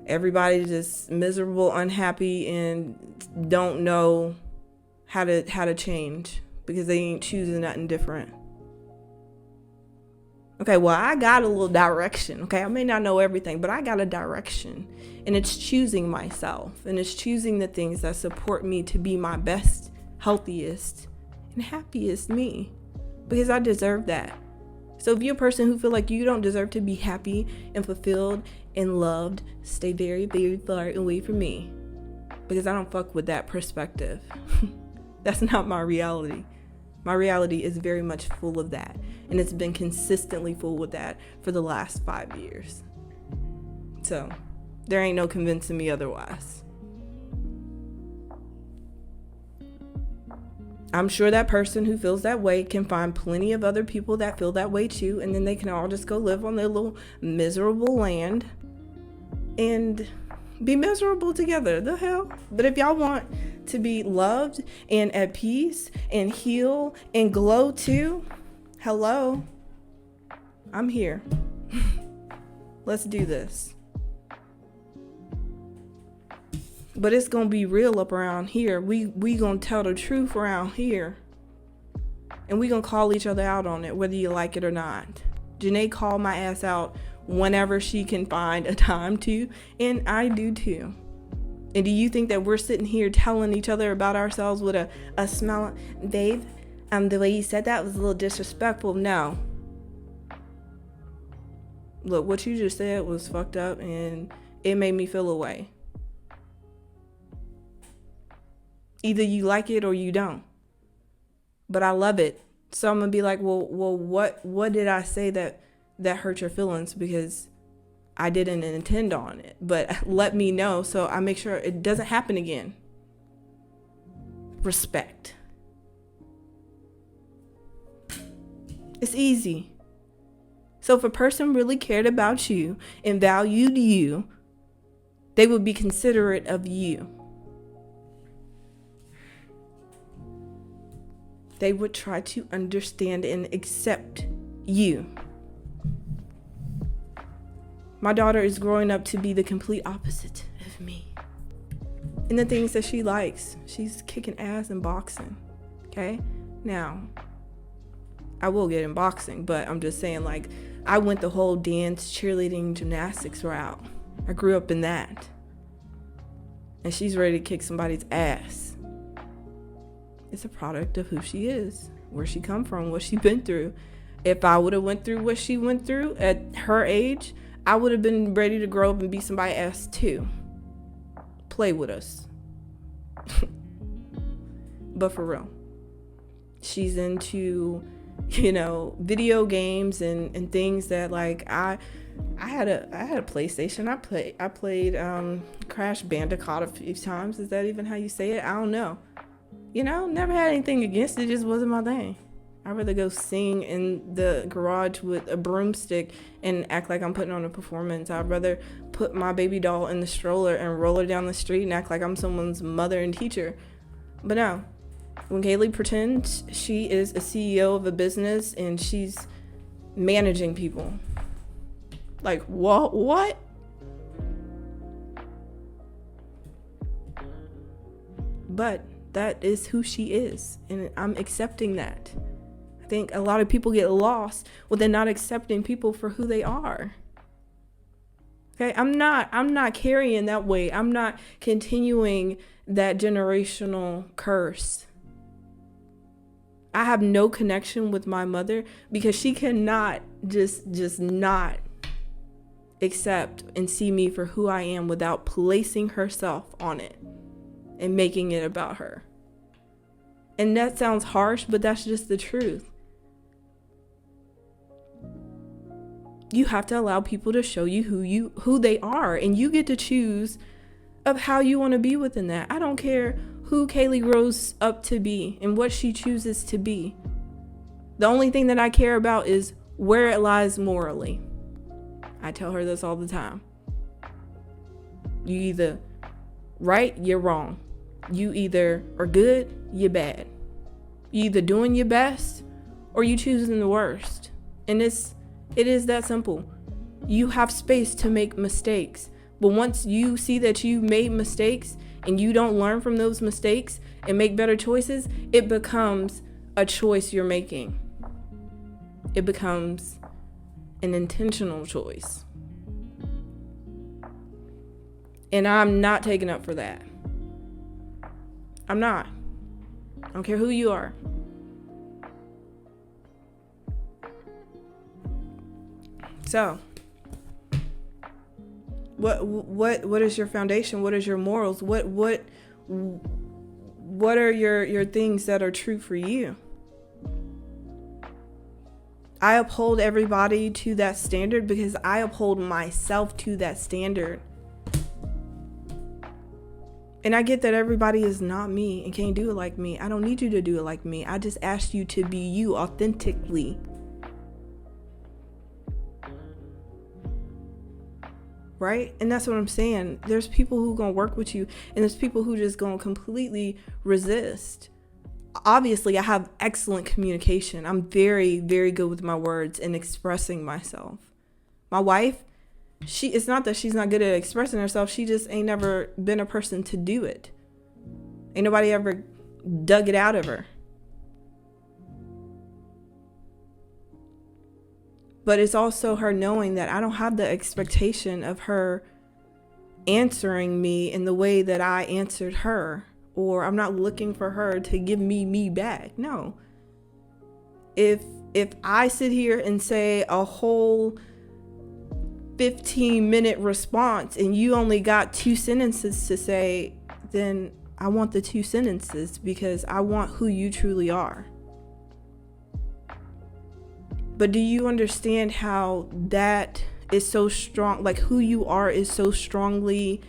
everybody's just miserable, unhappy, and don't know how to change because they ain't choosing nothing different. Okay, well, I got a little direction. Okay, I may not know everything, but I got a direction, and it's choosing myself, and it's choosing the things that support me to be my best, healthiest, and happiest me, because I deserve that. So if you're a person who feel like you don't deserve to be happy and fulfilled and loved, stay very, very far away from me, because I don't fuck with that perspective. That's not my reality. My reality is very much full of that, and it's been consistently full with that for the last 5 years. So there ain't no convincing me otherwise. I'm sure that person who feels that way can find plenty of other people that feel that way too, and then they can all just go live on their little miserable land and be miserable together. The hell? But if y'all want to be loved and at peace and heal and glow too, hello, I'm here. Let's do this. But it's gonna be real up around here. We gonna tell the truth around here, and we gonna call each other out on it, whether you like it or not. Janae called my ass out whenever she can find a time to, and I do too. And do you think that we're sitting here telling each other about ourselves with a smile? Babe, the way you said that was a little disrespectful. No. Look, what you just said was fucked up, and it made me feel away. Either you like it or you don't. But I love it. So I'm going to be like, well, what did I say that hurt your feelings? Because I didn't intend on it. But let me know so I make sure it doesn't happen again. Respect. It's easy. So if a person really cared about you and valued you, they would be considerate of you. They would try to understand and accept you. My daughter is growing up to be the complete opposite of me. And the things that she likes, she's kicking ass in boxing. Okay? Now, I will get in boxing, but I'm just saying, like, I went the whole dance, cheerleading, gymnastics route. I grew up in that. And she's ready to kick somebody's ass. It's a product of who she is, where she come from, what she been through. If I would have went through what she went through at her age, I would have been ready to grow up and be somebody's ass too. Play with us. But for real, she's into, video games and things that, like, I had a PlayStation. I played Crash Bandicoot a few times. Is that even how you say it? I don't know. Never had anything against it. Just wasn't my thing. I'd rather go sing in the garage with a broomstick and act like I'm putting on a performance. I'd rather put my baby doll in the stroller and roll her down the street and act like I'm someone's mother and teacher. But no, when Kaylee pretends she is a CEO of a business and she's managing people. Like, what? But that is who she is, and I'm accepting that. I think a lot of people get lost when they're not accepting people for who they are. Okay, I'm not carrying that weight. I'm not continuing that generational curse. I have no connection with my mother because she cannot just not accept and see me for who I am without placing herself on it and making it about her. And that sounds harsh, but that's just the truth. You have to allow people to show you who they are, and you get to choose of how you want to be within that. I don't care who Kaylee grows up to be and what she chooses to be. The only thing that I care about is where it lies morally. I tell her this all the time. You either right, you're wrong. You either are good, you're bad. You either doing your best or you choosing the worst. And it is that simple. You have space to make mistakes. But once you see that you made mistakes and you don't learn from those mistakes and make better choices, it becomes a choice you're making. It becomes an intentional choice. And I'm not taking up for that. I'm not. I don't care who you are. So, what is your foundation? What is your morals? What are your things that are true for you? I uphold everybody to that standard because I uphold myself to that standard. And I get that everybody is not me and can't do it like me. I don't need you to do it like me. I just asked you to be you authentically. Right? And that's what I'm saying. There's people who gonna work with you, and there's people who just gonna completely resist. Obviously, I have excellent communication. I'm very, very good with my words and expressing myself. My wife, it's not that she's not good at expressing herself. She just ain't never been a person to do it. Ain't nobody ever dug it out of her. But it's also her knowing that I don't have the expectation of her answering me in the way that I answered her. Or I'm not looking for her to give me back. No. If I sit here and say a whole 15-minute response and you only got 2 sentences to say, then I want the 2 sentences because I want who you truly are. But do you understand how that is so strong? Like, who you are is so strongly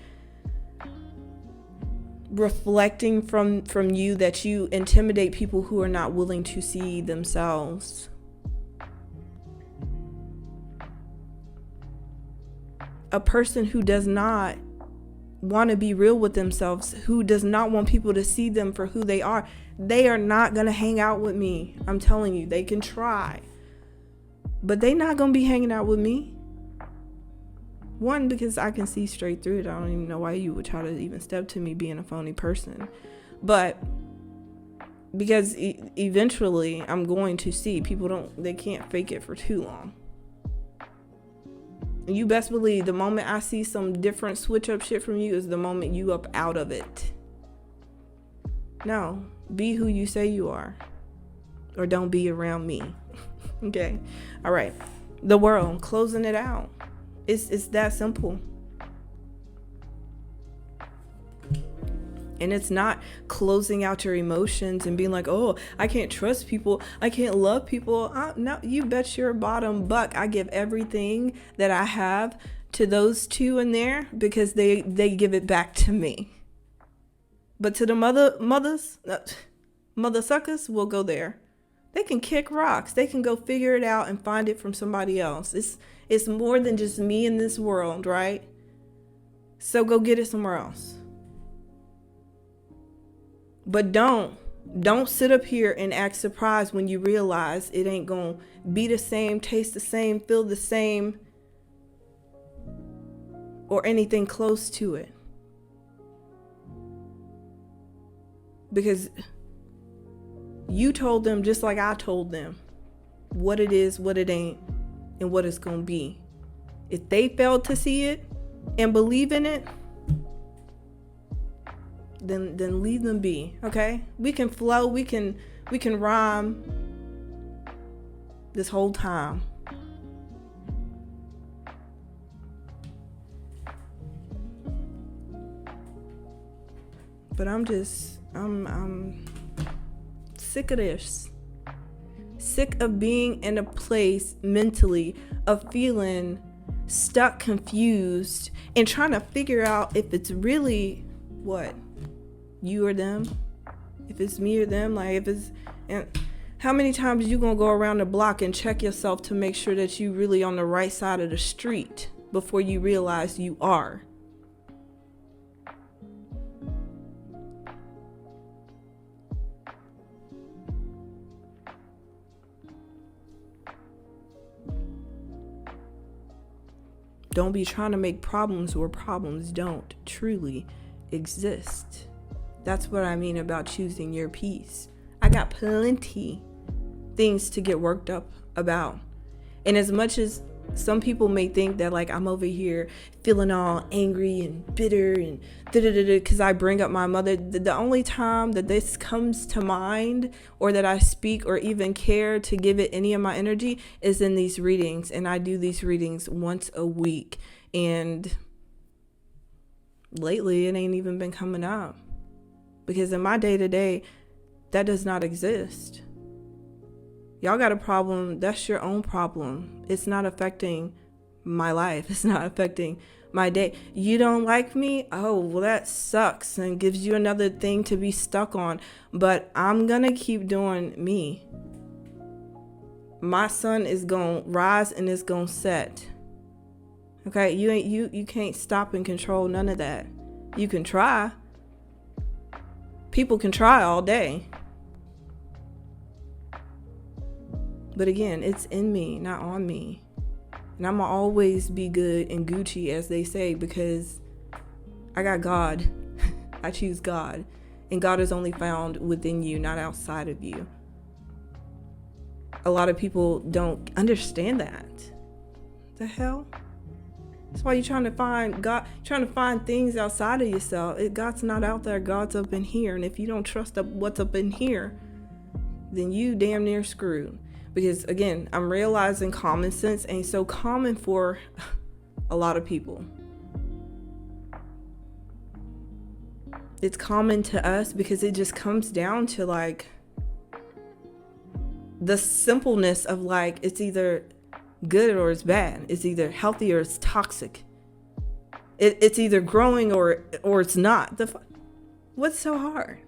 reflecting from you that you intimidate people who are not willing to see themselves. A person who does not want to be real with themselves, who does not want people to see them for who they are not going to hang out with me. I'm telling you, they can try. But they not going to be hanging out with me. One, because I can see straight through it. I don't even know why you would try to even step to me being a phony person. But because eventually I'm going to see they can't fake it for too long. And you best believe the moment I see some different switch up shit from you is the moment you up out of it. No, be who you say you are. Or don't be around me. Okay. All right. The world, closing it out. It's that simple. And it's not closing out your emotions and being like, oh, I can't trust people. I can't love people. No, you bet your bottom buck I give everything that I have to those 2 in there because they give it back to me. But to the mother suckers, we'll go there. They can kick rocks. They can go figure it out and find it from somebody else. It's more than just me in this world, right? So go get it somewhere else. But don't sit up here and act surprised when you realize it ain't gonna be the same, taste the same, feel the same, or anything close to it. Because you told them just like I told them what it is, what it ain't, and what it's gonna be. If they failed to see it and believe in it, then leave them be. Okay, we can flow, we can rhyme this whole time. But I'm sick of this. Sick of being in a place mentally of feeling stuck, confused, and trying to figure out if it's really what, you or them, if it's me or them, like if it's, and how many times you gonna go around the block and check yourself to make sure that you really on the right side of the street before you realize you are. Don't be trying to make problems where problems don't truly exist. That's what I mean about choosing your peace. I got plenty things to get worked up about. And as much as some people may think that like I'm over here feeling all angry and bitter and because I bring up my mother, the only time that this comes to mind or that I speak or even care to give it any of my energy is in these readings. And I do these readings once a week. And lately it ain't even been coming up because in my day-to-day, that does not exist. Y'all got a problem, that's your own problem. It's not affecting my life. It's not affecting my day. You don't like me? Oh, well, that sucks and gives you another thing to be stuck on. But I'm going to keep doing me. My sun is going to rise and it's going to set. Okay? You can't stop and control none of that. You can try. People can try all day. But again, it's in me, not on me. And I'm going to always be good and Gucci, as they say, because I got God. I choose God. And God is only found within you, not outside of you. A lot of people don't understand that. The hell? That's why you're trying to find God, trying to find things outside of yourself. God's not out there. God's up in here. And if you don't trust what's up in here, then you damn near screwed. Because again, I'm realizing common sense ain't so common for a lot of people. It's common to us because it just comes down to like the simpleness of like, it's either good or it's bad. It's either healthy or it's toxic. It's either growing or it's not. What's so hard?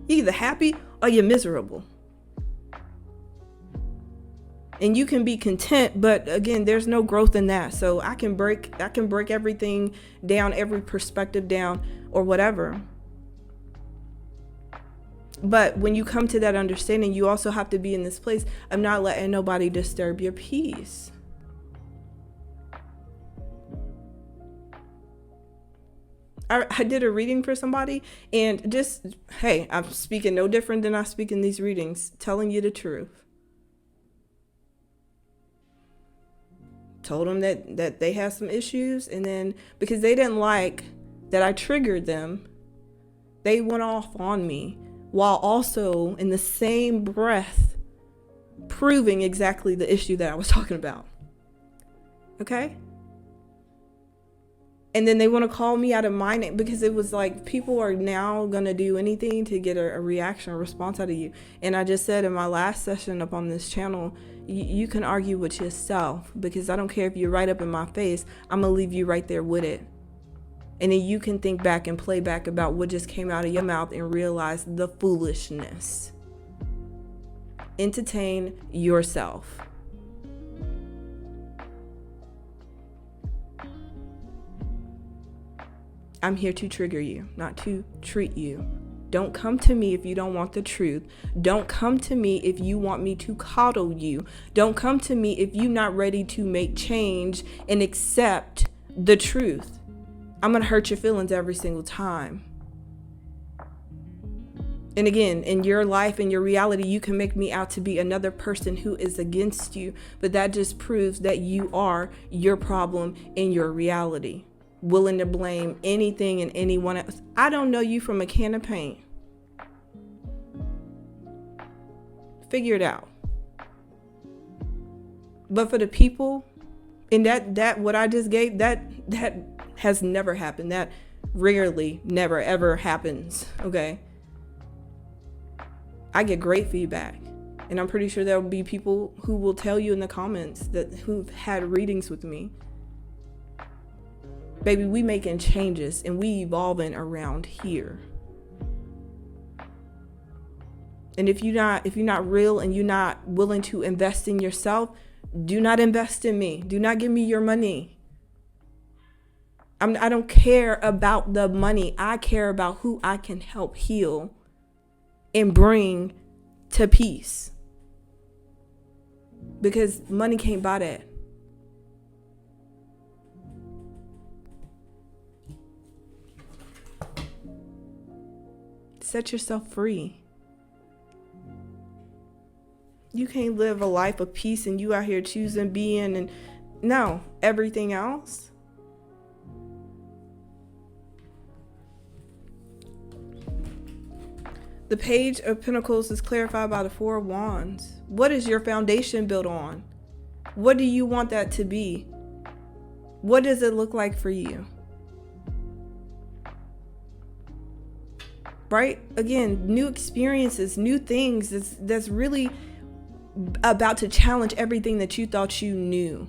You're either happy or you're miserable. And you can be content, but again, there's no growth in that. So I can break everything down, every perspective down or whatever. But when you come to that understanding, you also have to be in this place of not letting nobody disturb your peace. I did a reading for somebody and just, hey, I'm speaking no different than I speak in these readings, telling you the truth. Told them that they had some issues, and then because they didn't like that I triggered them, they went off on me while also in the same breath proving exactly the issue that I was talking about. Okay? And then they want to call me out of my name because it was like people are now going to do anything to get a reaction, a response out of you. And I just said in my last session up on this channel, you can argue with yourself because I don't care if you're right up in my face. I'm going to leave you right there with it. And then you can think back and play back about what just came out of your mouth and realize the foolishness. Entertain yourself. I'm here to trigger you, not to treat you. Don't come to me if you don't want the truth. Don't come to me if you want me to coddle you. Don't come to me if you're not ready to make change and accept the truth. I'm going to hurt your feelings every single time. And again, in your life, in your reality, you can make me out to be another person who is against you. But that just proves that you are your problem in your reality. Willing to blame anything and anyone else. I don't know you from a can of paint. Figure it out. But for the people, and that what I just gave, that has never happened. That rarely, never, ever happens. Okay. I get great feedback. And I'm pretty sure there will be people who will tell you in the comments who've had readings with me. Baby, we making changes and we evolving around here. And if you're not real and you're not willing to invest in yourself, do not invest in me. Do not give me your money. I don't care about the money. I care about who I can help heal and bring to peace. Because money can't buy that. Set yourself free. You can't live a life of peace and you out here choosing being and no, everything else. The Page of Pentacles is clarified by the Four of Wands. What is your foundation built on? What do you want that to be? What does it look like for you? Right? Again, new experiences, new things that's really about to challenge everything that you thought you knew.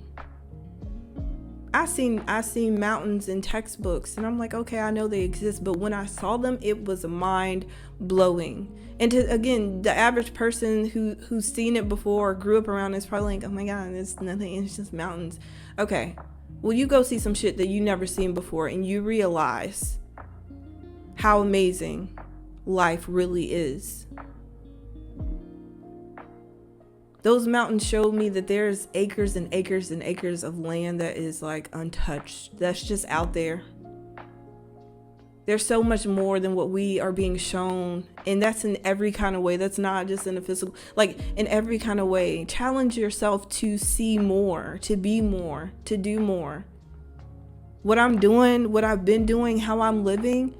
I seen mountains in textbooks and I'm like, okay, I know they exist, but when I saw them, it was mind blowing. And again, the average person who's seen it before or grew up around is probably like, oh my God, it's nothing, it's just mountains. Okay, well, you go see some shit that you never seen before and you realize how amazing life really is. Those mountains showed me that there's acres and acres and acres of land that is like untouched. That's just out there. There's so much more than what we are being shown. And that's in every kind of way. That's not just in a physical, like in every kind of way. Challenge yourself to see more, to be more, to do more. What I'm doing, what I've been doing, how I'm living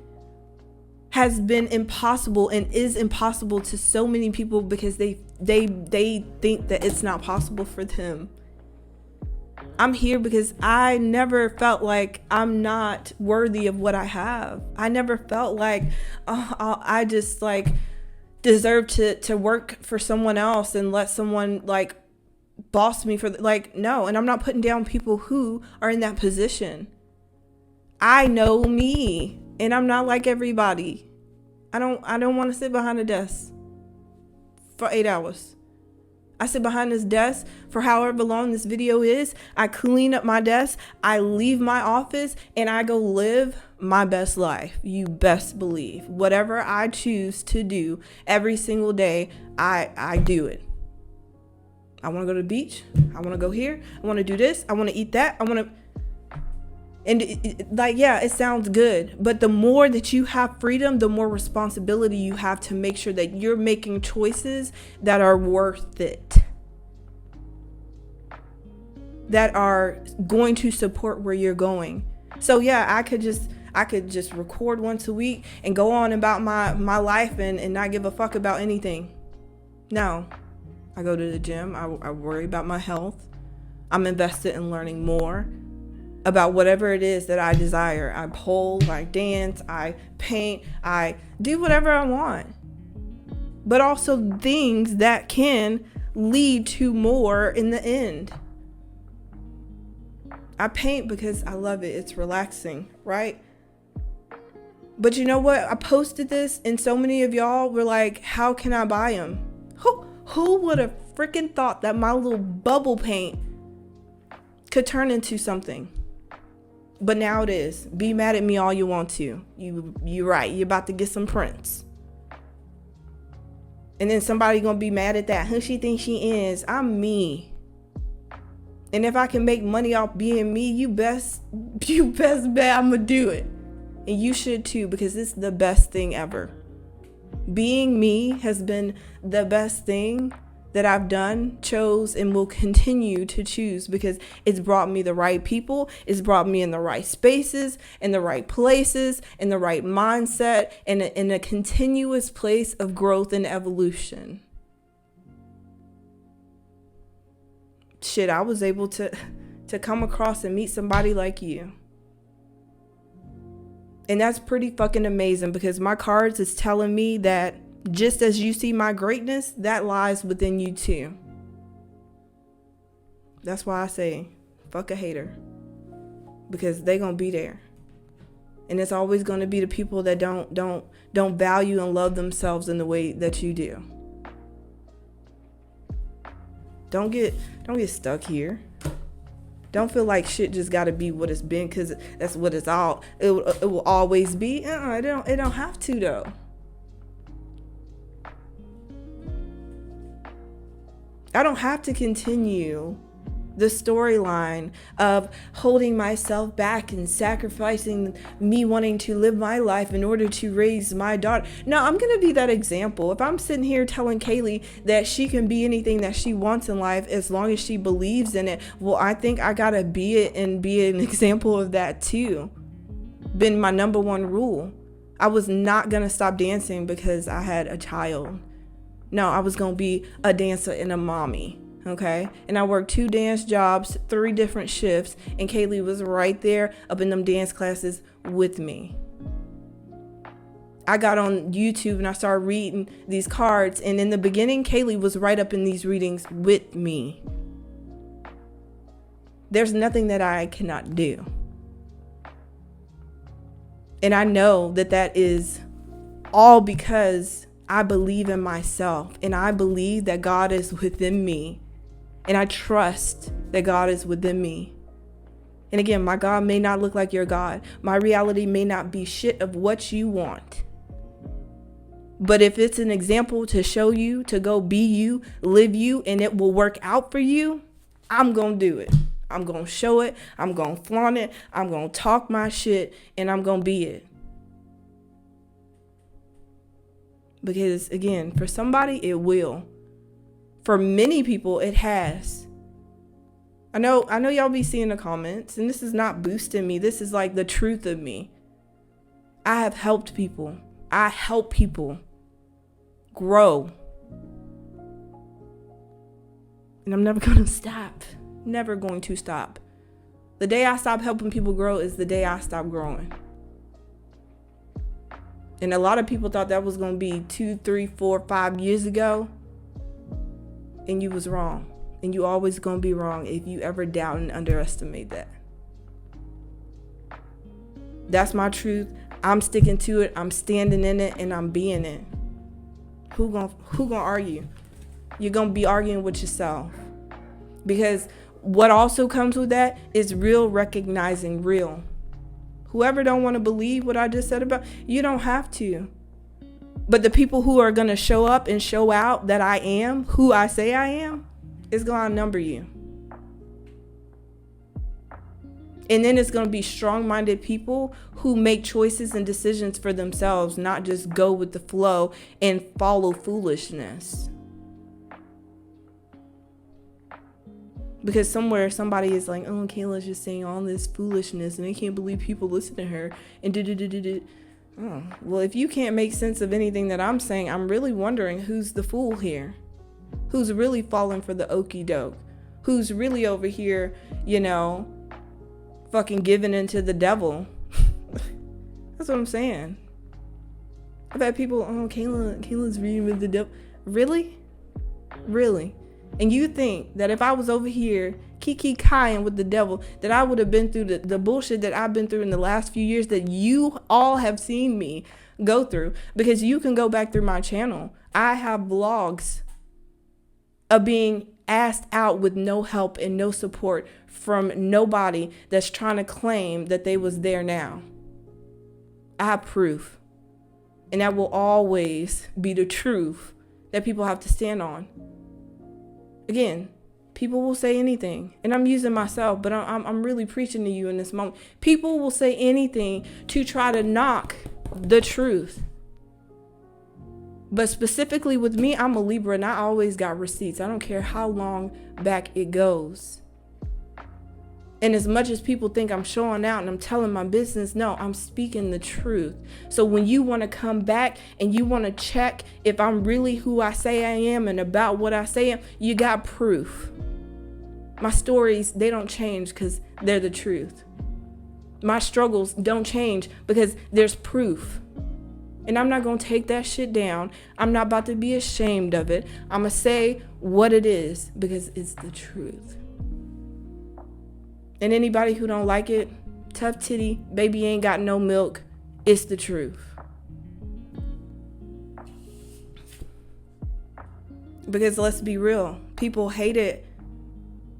has been impossible and is impossible to so many people because they think that it's not possible for them. I'm here because I never felt like I'm not worthy of what I have. I never felt like I just like deserve to work for someone else and let someone like boss me for like, no. And I'm not putting down people who are in that position. I know me. And I'm not like everybody. I don't want to sit behind a desk for 8 hours. I sit behind this desk for however long this video is. I clean up my desk. I leave my office and I go live my best life. You best believe. Whatever I choose to do every single day, I do it. I want to go to the beach. I want to go here. I want to do this. I want to eat that. I want to... And it sounds good, but the more that you have freedom, the more responsibility you have to make sure that you're making choices that are worth it, that are going to support where you're going. So yeah, I could just record once a week and go on about my life and not give a fuck about anything. No, I go to the gym. I worry about my health. I'm invested in learning more about whatever it is that I desire. I pole, I dance, I paint, I do whatever I want. But also things that can lead to more in the end. I paint because I love it. It's relaxing, right? But you know what? I posted this and so many of y'all were like, how can I buy them? Who would have freaking thought that my little bubble paint could turn into something? But now it is. Be mad at me all you want to. You're right. You're about to get some prints. And then somebody gonna be mad at that. Who she thinks she is? I'm me. And if I can make money off being me, you best bet I'm gonna do it. And you should too, because it's the best thing ever. Being me has been the best thing that I've done, chose, and will continue to choose because it's brought me the right people. It's brought me in the right spaces, in the right places, in the right mindset, and in a continuous place of growth and evolution. Shit, I was able to come across and meet somebody like you. And that's pretty fucking amazing because my cards is telling me that just as you see my greatness, that lies within you too. That's why I say, fuck a hater. Because they gonna be there. And it's always gonna be the people that don't value and love themselves in the way that you do. Don't get stuck here. Don't feel like shit just gotta be what it's been because that's what it will always be. It don't have to though. I don't have to continue the storyline of holding myself back and sacrificing me wanting to live my life in order to raise my daughter. No, I'm going to be that example. If I'm sitting here telling Kaylee that she can be anything that she wants in life as long as she believes in it, well, I think I got to be it and be an example of that too. Been my number one rule. I was not going to stop dancing because I had a child. No, I was going to be a dancer and a mommy. Okay. And I worked 2 dance jobs, 3 different shifts. And Kaylee was right there up in them dance classes with me. I got on YouTube and I started reading these cards. And in the beginning, Kaylee was right up in these readings with me. There's nothing that I cannot do. And I know that that is all because I believe in myself. And I believe that God is within me. And I trust that God is within me. And again, my God may not look like your God. My reality may not be shit of what you want. But if it's an example to show you, to go be you, live you, and it will work out for you, I'm going to do it. I'm going to show it. I'm going to flaunt it. I'm going to talk my shit, and I'm going to be it. Because again, for somebody, it will. For many people, it has. I know y'all be seeing the comments, and this is not boosting me. This is like the truth of me. I have helped people. I help people grow. And I'm never going to stop. Never going to stop. The day I stop helping people grow is the day I stop growing. And a lot of people thought that was going to be 2, 3, 4, 5 years ago. And you was wrong. And you always going to be wrong if you ever doubt and underestimate that. That's my truth. I'm sticking to it. I'm standing in it, and I'm being it. Who gonna argue? You're going to be arguing with yourself. Because what also comes with that is real recognizing real. Whoever don't want to believe what I just said about, you don't have to. But the people who are going to show up and show out that I am who I say I am is going to outnumber you. And then it's going to be strong-minded people who make choices and decisions for themselves, not just go with the flow and follow foolishness. Because somewhere somebody is like, oh, Kayla's just saying all this foolishness and they can't believe people listen to her and Oh, well, if you can't make sense of anything that I'm saying, I'm really wondering who's the fool here. Who's really falling for the okie doke? Who's really over here, fucking giving into the devil? That's what I'm saying. I've had people, oh, Kayla's reading with the devil. Really? Really? And you think that if I was over here kiki-kaying with the devil, that I would have been through the bullshit that I've been through in the last few years that you all have seen me go through? Because you can go back through my channel. I have vlogs of being asked out with no help and no support from nobody that's trying to claim that they was there now. I have proof. And that will always be the truth that people have to stand on. Again, people will say anything, and I'm using myself, but I'm really preaching to you in this moment. People will say anything to try to knock the truth. But specifically with me, I'm a Libra, and I always got receipts. I don't care how long back it goes. And as much as people think I'm showing out and I'm telling my business, no, I'm speaking the truth. So when you want to come back and you want to check if I'm really who I say I am and about what I say I am, you got proof. My stories, they don't change because they're the truth. My struggles don't change because there's proof. And I'm not going to take that shit down. I'm not about to be ashamed of it. I'm going to say what it is because it's the truth. And anybody who don't like it, tough titty, baby ain't got no milk, it's the truth. Because let's be real, people hate it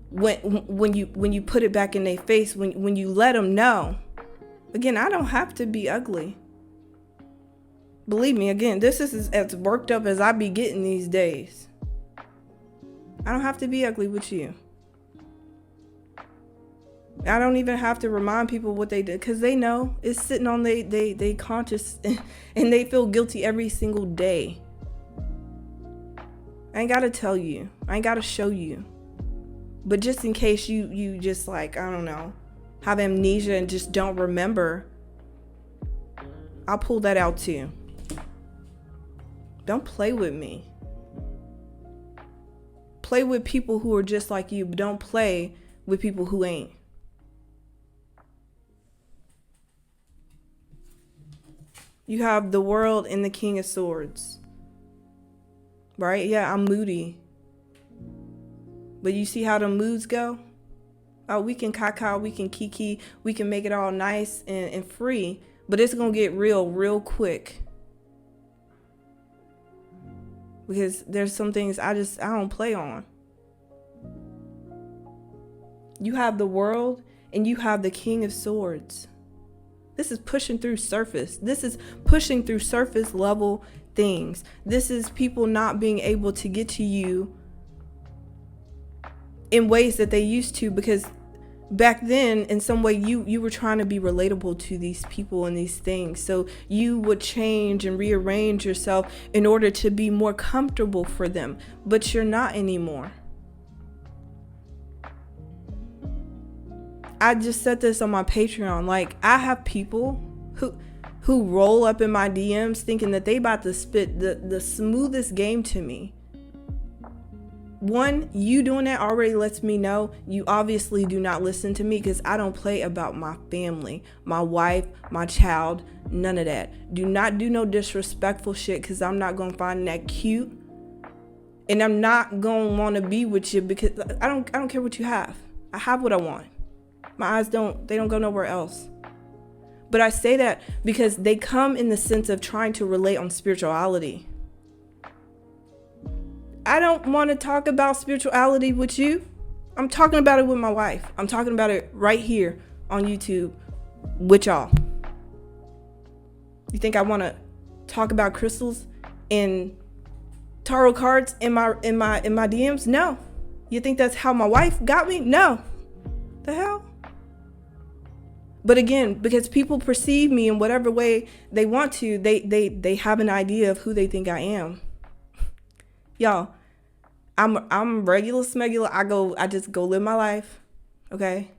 when you put it back in their face, when you let them know. Again, I don't have to be ugly. Believe me, again, this is as worked up as I be getting these days. I don't have to be ugly with you. I don't even have to remind people what they did, because they know it's sitting on they conscious and they feel guilty every single day. I ain't gotta tell you. I ain't gotta show you. But just in case you just like, I don't know, have amnesia and just don't remember, I'll pull that out too. Don't play with me. Play with people who are just like you, but don't play with people who ain't. You have the World and the King of Swords. Right? Yeah, I'm moody. But you see how the moods go? Oh, we can caca, we can kiki, we can make it all nice and free. But it's going to get real quick. Because there's some things I don't play on. You have the World and you have the King of Swords. This is pushing through surface. This is pushing through surface level things. This is people not being able to get to you in ways that they used to, because back then in some way you were trying to be relatable to these people and these things. So you would change and rearrange yourself in order to be more comfortable for them, but you're not anymore. I just said this on my Patreon. Like, I have people who roll up in my DMs thinking that they about to spit the smoothest game to me. One, you doing that already lets me know you obviously do not listen to me, because I don't play about my family, my wife, my child, none of that. Do not do no disrespectful shit, because I'm not going to find that cute. And I'm not going to want to be with you, because I don't care what you have. I have what I want. My eyes don't go nowhere else. But I say that because they come in the sense of trying to relate on spirituality. I don't want to talk about spirituality with you. I'm talking about it with my wife. I'm talking about it right here on YouTube with y'all. You think I want to talk about crystals and tarot cards in my DMs? No. You think that's how my wife got me? No. The hell? But again, because people perceive me in whatever way they want to, they have an idea of who they think I am. Y'all, I'm regular smegular. I just go live my life. Okay?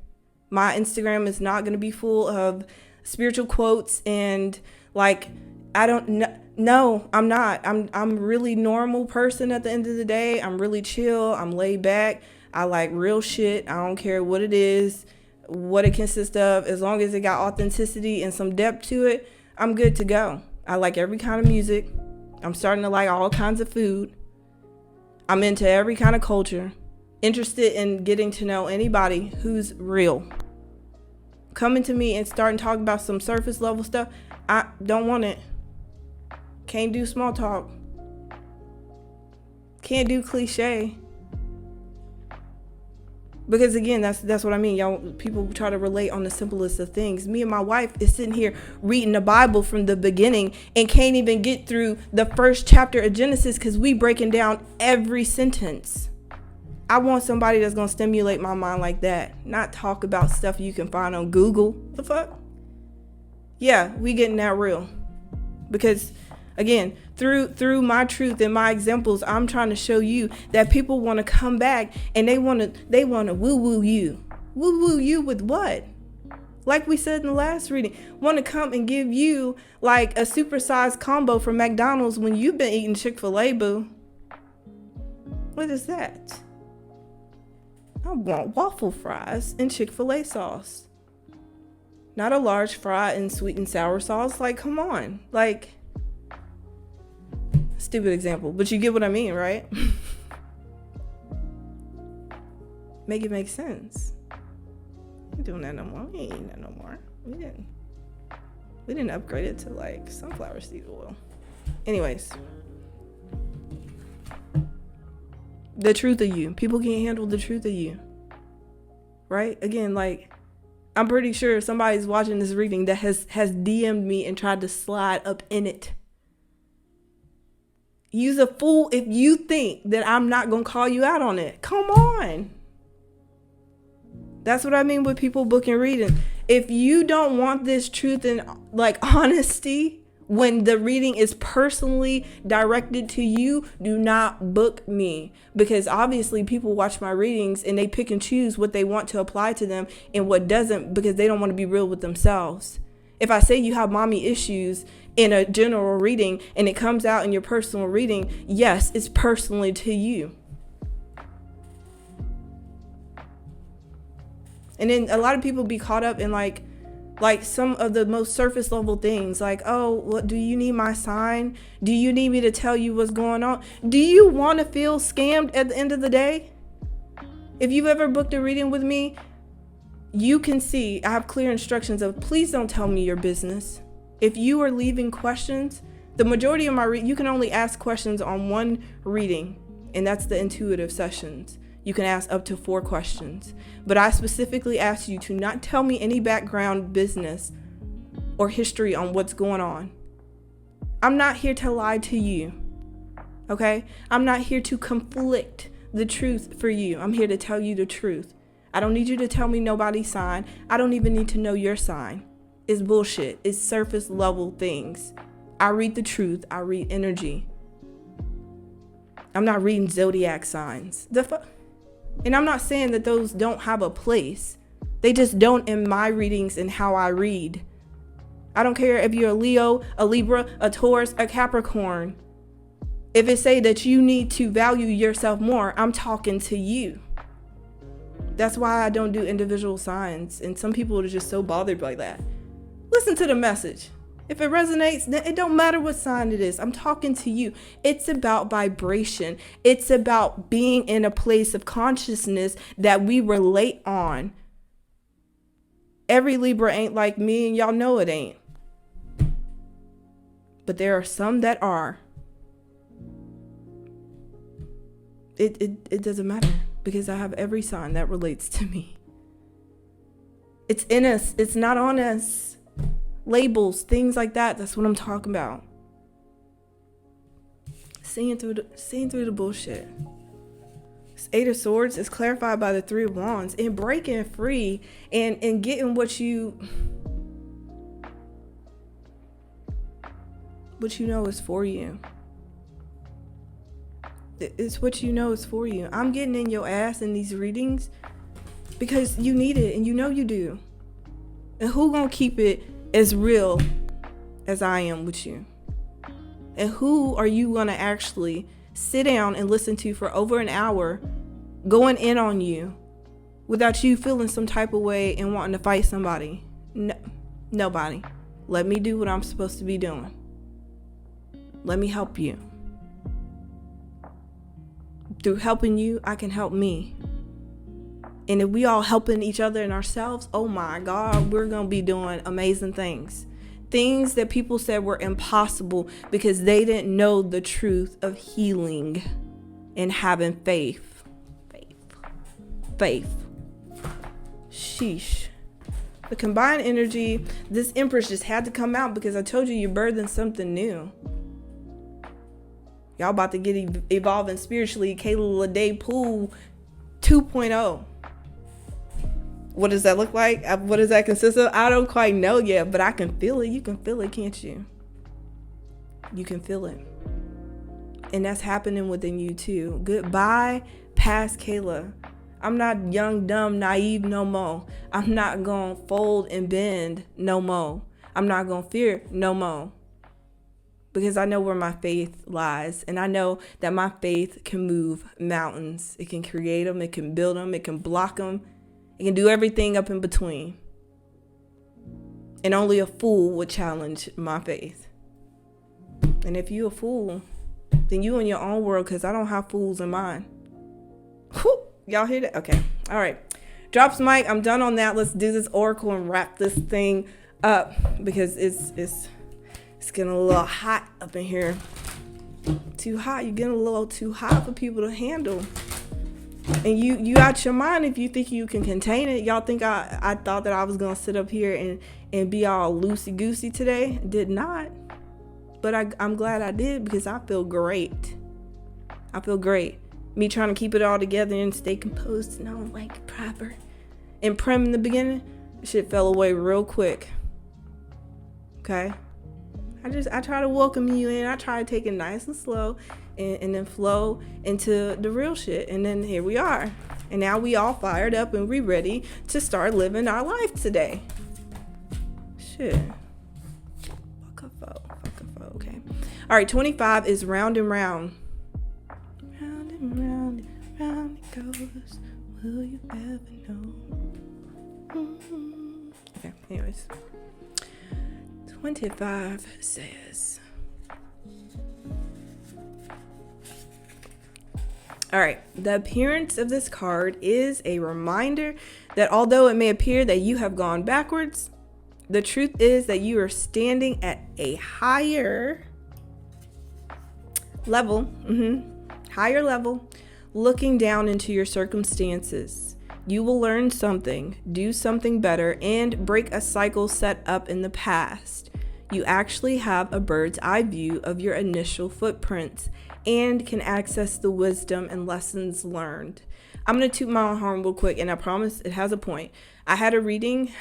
My Instagram is not going to be full of spiritual quotes and like, I don't know. No, I'm not. I'm really normal person at the end of the day. I'm really chill. I'm laid back. I like real shit. I don't care what it is, what it consists of. As long as it got authenticity and some depth to it, I'm good to go. I like every kind of music. I'm starting to like all kinds of food. I'm into every kind of culture. Interested in getting to know anybody who's real. Coming to me and starting talking about some surface level stuff, I don't want it. Can't do small talk. Can't do cliche. Because again, that's what I mean. Y'all, people try to relate on the simplest of things. Me and my wife is sitting here reading the Bible from the beginning and can't even get through the first chapter of Genesis because we breaking down every sentence. I want somebody that's gonna stimulate my mind like that, not talk about stuff you can find on Google. The fuck? Yeah, we getting that real. Because again, through my truth and my examples, I'm trying to show you that people want to come back and they want to woo you. Woo you with what? Like we said in the last reading, want to come and give you like a supersized combo from McDonald's when you've been eating Chick-fil-A, boo. What is that? I want waffle fries and Chick-fil-A sauce. Not a large fry and sweet and sour sauce. Like, come on. Like, stupid example, but you get what I mean, right? Make it make sense. We doing that no more. We ain't eating that no more. We didn't upgrade it to like sunflower seed oil. Anyways, the truth of you. People can't handle the truth of you, right? Again, like, I'm pretty sure somebody's watching this reading that has DM'd me and tried to slide up in it. You's a fool if you think that I'm not going to call you out on it. Come on. That's what I mean with people booking reading. If you don't want this truth and like honesty when the reading is personally directed to you, do not book me. Because obviously people watch my readings and they pick and choose what they want to apply to them and what doesn't, because they don't want to be real with themselves. If I say you have mommy issues in a general reading and it comes out in your personal reading, yes, it's personally to you. And then a lot of people be caught up in like some of the most surface level things, like, oh, what, do you need my sign? Do you need me to tell you what's going on? Do you want to feel scammed at the end of the day? If you've ever booked a reading with me, you can see I have clear instructions of please don't tell me your business. If you are leaving questions, the majority of my you can only ask questions on one reading, and that's the intuitive sessions. You can ask up to 4 questions. But I specifically ask you to not tell me any background business or history on what's going on. I'm not here to lie to you. Okay? I'm not here to conflict the truth for you. I'm here to tell you the truth. I don't need you to tell me nobody's sign. I don't even need to know your sign. It's bullshit. It's surface level things. I read the truth. I read energy. I'm not reading zodiac signs. And I'm not saying that those don't have a place. They just don't in my readings and how I read. I don't care if you're a Leo, a Libra, a Taurus, a Capricorn. If it say that you need to value yourself more, I'm talking to you. That's why I don't do individual signs. And some people are just so bothered by that. Listen to the message. If it resonates, then it don't matter what sign it is. I'm talking to you. It's about vibration. It's about being in a place of consciousness that we relate on. Every Libra ain't like me, and y'all know it ain't. But there are some that are. It doesn't matter, because I have every sign that relates to me. It's in us. It's not on us. Labels, things like that. That's what I'm talking about. Seeing through the bullshit. This 8 of Swords is clarified by the 3 of Wands, and breaking free and getting what you know is for you. It's what you know is for you. I'm getting in your ass in these readings because you need it, and you know you do. And who gonna keep it as real as I am with you? And who are you gonna actually sit down and listen to for over an hour, going in on you without you feeling some type of way and wanting to fight somebody? No, nobody. Let me do what I'm supposed to be doing. Let me help you. Through helping you, I can help me. And if we all helping each other and ourselves, oh my God, we're going to be doing amazing things. Things that people said were impossible because they didn't know the truth of healing and having faith. Faith. Sheesh. The combined energy, this Empress just had to come out because I told you you're birthing something new. Y'all about to get evolving spiritually. Kayla Leday-Poole 2.0. What does that look like? What does that consist of? I don't quite know yet, but I can feel it. You can feel it, can't you? You can feel it. And that's happening within you too. Goodbye, past Kayla. I'm not young, dumb, naive no more. I'm not going to fold and bend no more. I'm not going to fear no more. Because I know where my faith lies. And I know that my faith can move mountains. It can create them. It can build them. It can block them. It can do everything up in between. And only a fool would challenge my faith. And if you a fool, then you in your own world, because I don't have fools in mine. Whew, y'all hear that? Okay. All right. Drops mic. I'm done on that. Let's do this oracle and wrap this thing up, because it's getting a little hot up in here. Too hot. You're getting a little too hot for people to handle. And you out your mind if you think you can contain it. Y'all think I thought that I was going to sit up here and be all loosey-goosey today? Did not. But I'm glad I did, because I feel great. I feel great. Me trying to keep it all together and stay composed and all like proper. in Prim in the beginning, shit fell away real quick. Okay? I try to welcome you in. I try to take it nice and slow and then flow into the real shit. And then here we are. And now we all fired up and we ready to start living our life today. Shit. Okay. All right, 25 is round and round. Round and round and round it goes. Will you ever know? Okay, anyways. 25 says, all right, the appearance of this card is a reminder that although it may appear that you have gone backwards, the truth is that you are standing at a higher level, looking down into your circumstances. You will learn something, do something better, and break a cycle set up in the past. You actually have a bird's eye view of your initial footprints and can access the wisdom and lessons learned. I'm going to toot my own horn real quick, and I promise it has a point. I had a reading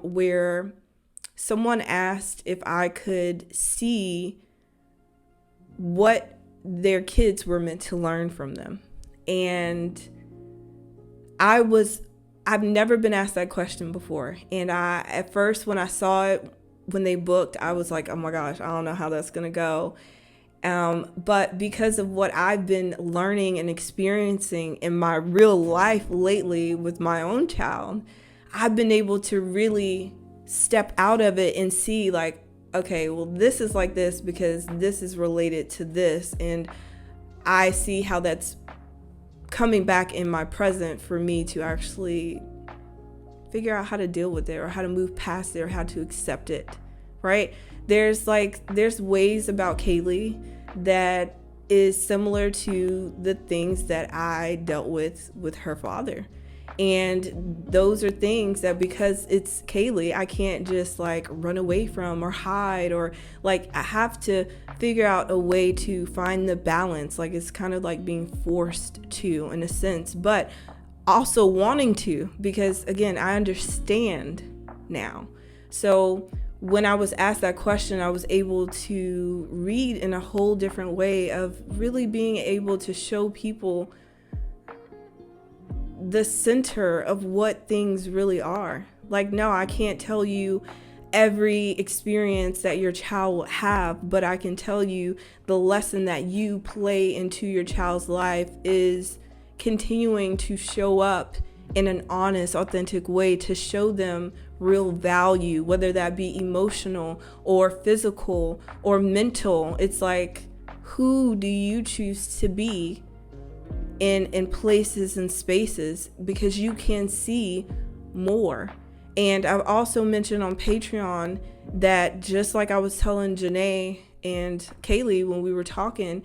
where someone asked if I could see what their kids were meant to learn from them. And I've never been asked that question before. And at first when I saw it, when they booked, I was like, oh my gosh, I don't know how that's going to go. But because of what I've been learning and experiencing in my real life lately with my own child, I've been able to really step out of it and see like, okay, well, this is like this because this is related to this. And I see how that's coming back in my present for me to actually figure out how to deal with it or how to move past it or how to accept it, right? There's ways about Kaylee that is similar to the things that I dealt with her father. And those are things that because it's Kaylee, I can't just like run away from or hide or like I have to figure out a way to find the balance. Like it's kind of like being forced to in a sense, but also wanting to, because again, I understand now. So when I was asked that question, I was able to read in a whole different way of really being able to show people the center of what things really are. Like, no, I can't tell you every experience that your child will have, but I can tell you the lesson that you play into your child's life is continuing to show up in an honest, authentic way to show them real value, whether that be emotional or physical or mental. It's like, who do you choose to be in places and spaces, because you can see more. And I've also mentioned on Patreon that just like I was telling Janae and Kaylee when we were talking,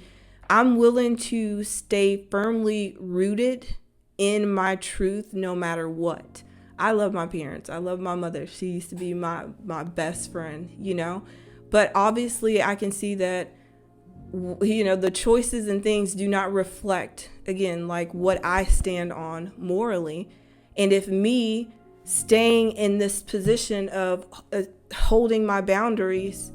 I'm willing to stay firmly rooted in my truth no matter what. I love my parents. I love my mother. She used to be my best friend, you know? But obviously I can see that, you know, the choices and things do not reflect, again, like what I stand on morally. And if me staying in this position of holding my boundaries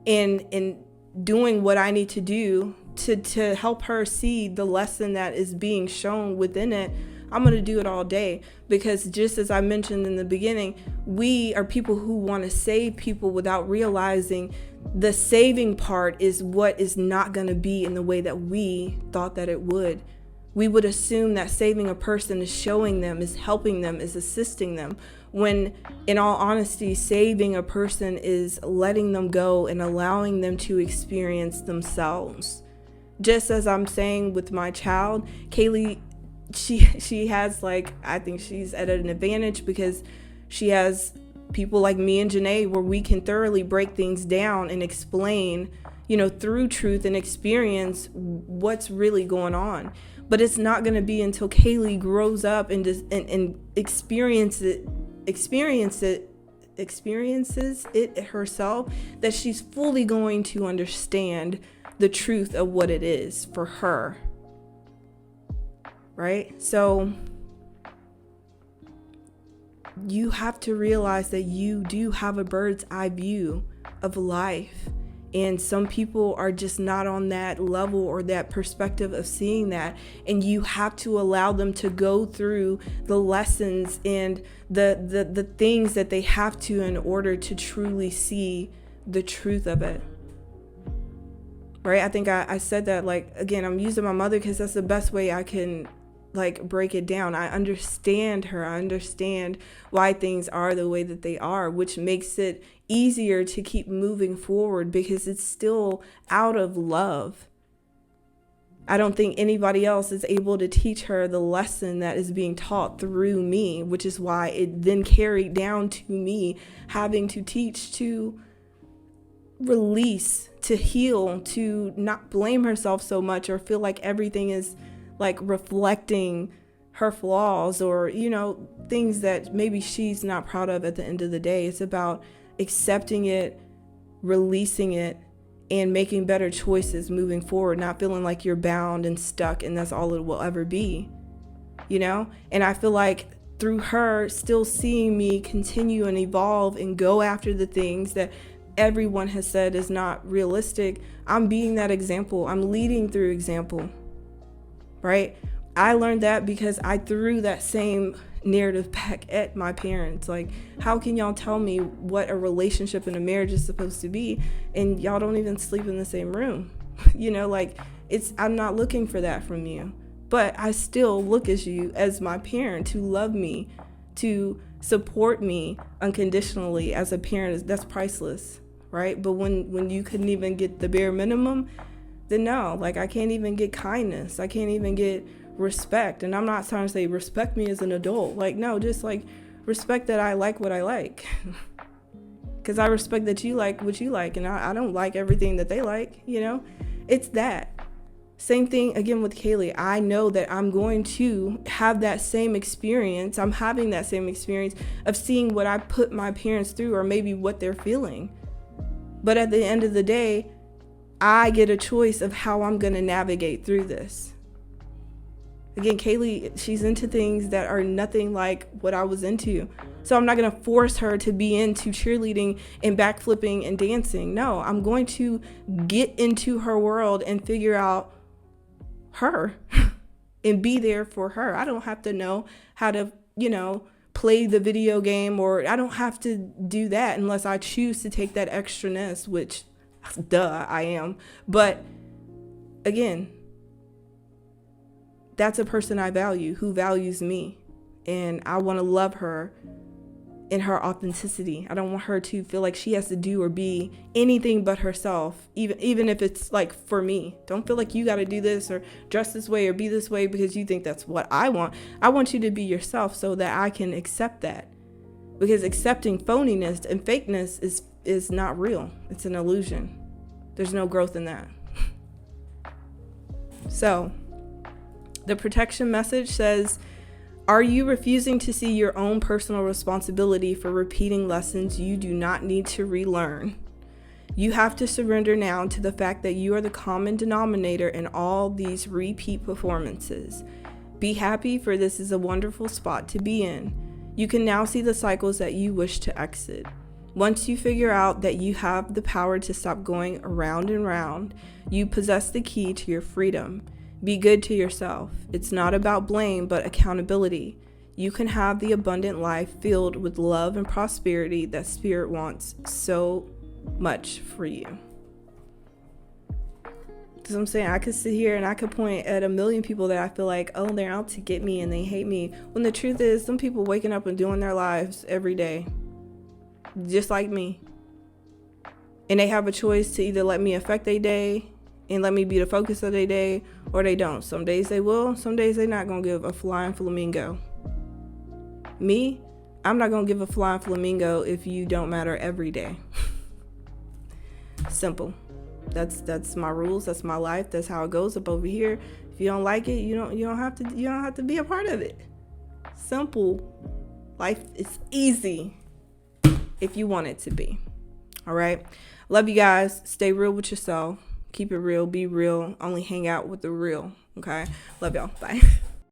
and doing what I need to do to help her see the lesson that is being shown within it, I'm going to do it all day. Because just as I mentioned in the beginning, we are people who want to save people without realizing the saving part is what is not going to be in the way that we thought that it would. We would assume that saving a person is showing them, is helping them, is assisting them, when in all honesty, saving a person is letting them go and allowing them to experience themselves. Just as I'm saying with my child, Kaylee, she has, like, I think she's at an advantage because she has people like me and Janae where we can thoroughly break things down and explain, you know, through truth and experience what's really going on. But it's not going to be until Kaylee grows up and experiences it herself that she's fully going to understand the truth of what it is for her. Right? So you have to realize that you do have a bird's eye view of life. And some people are just not on that level or that perspective of seeing that. And you have to allow them to go through the lessons and the things that they have to in order to truly see the truth of it. Right? I think I said that, like, again, I'm using my mother because that's the best way I can like break it down. I understand her. I understand why things are the way that they are, which makes it easier to keep moving forward because it's still out of love. I don't think anybody else is able to teach her the lesson that is being taught through me, which is why it then carried down to me having to teach, to release, to heal, to not blame herself so much or feel like everything is like reflecting her flaws or, you know, things that maybe she's not proud of at the end of the day. It's about accepting it, releasing it, and making better choices moving forward, not feeling like you're bound and stuck and that's all it will ever be, you know? And I feel like through her still seeing me continue and evolve and go after the things that everyone has said is not realistic, I'm being that example. I'm leading through example. Right? I learned that because I threw that same narrative back at my parents. Like, how can y'all tell me what a relationship and a marriage is supposed to be and y'all don't even sleep in the same room? You know, like, I'm not looking for that from you. But I still look at you as my parent to love me, to support me unconditionally as a parent. That's priceless, right? But when you couldn't even get the bare minimum, then no, like I can't even get kindness. I can't even get respect. And I'm not trying to say respect me as an adult. Like, no, just like respect that I like what I like. Because I respect that you like what you like. And I don't like everything that they like, you know? It's that. Same thing again with Kaylee. I know that I'm going to have that same experience. I'm having that same experience of seeing what I put my parents through or maybe what they're feeling. But at the end of the day, I get a choice of how I'm going to navigate through this. Again, Kaylee, she's into things that are nothing like what I was into. So I'm not going to force her to be into cheerleading and backflipping and dancing. No, I'm going to get into her world and figure out her and be there for her. I don't have to know how to, play the video game, or I don't have to do that unless I choose to take that extraness, which duh, I am. But again, that's a person I value, who values me. And I want to love her in her authenticity. I don't want her to feel like she has to do or be anything but herself, even if it's like for me. Don't feel like you got to do this or dress this way or be this way because you think that's what I want. I want you to be yourself so that I can accept that. Because accepting phoniness and fakeness is not real. It's an illusion. There's no growth in that. So, the protection message says, are you refusing to see your own personal responsibility for repeating lessons you do not need to relearn? You have to surrender now to the fact that you are the common denominator in all these repeat performances. Be happy, for this is a wonderful spot to be in. You can now see the cycles that you wish to exit. Once you figure out that you have the power to stop going around and round, you possess the key to your freedom. Be good to yourself. It's not about blame, but accountability. You can have the abundant life filled with love and prosperity that Spirit wants so much for you. Because I'm saying, I could sit here and I could point at a million people that I feel like, oh, they're out to get me and they hate me. When the truth is, some people waking up and doing their lives every day, just like me. And they have a choice to either let me affect their day and let me be the focus of their day, or they don't. Some days they will, some days they're not gonna give a flying flamingo. Me, I'm not gonna give a flying flamingo if you don't matter every day. Simple. That's my rules, that's my life, that's how it goes up over here. If you don't like it, you don't have to be a part of it. Simple. Life is easy if you want it to be. All right. Love you guys. Stay real with yourself. Keep it real, be real, only hang out with the real, okay? Love y'all, bye.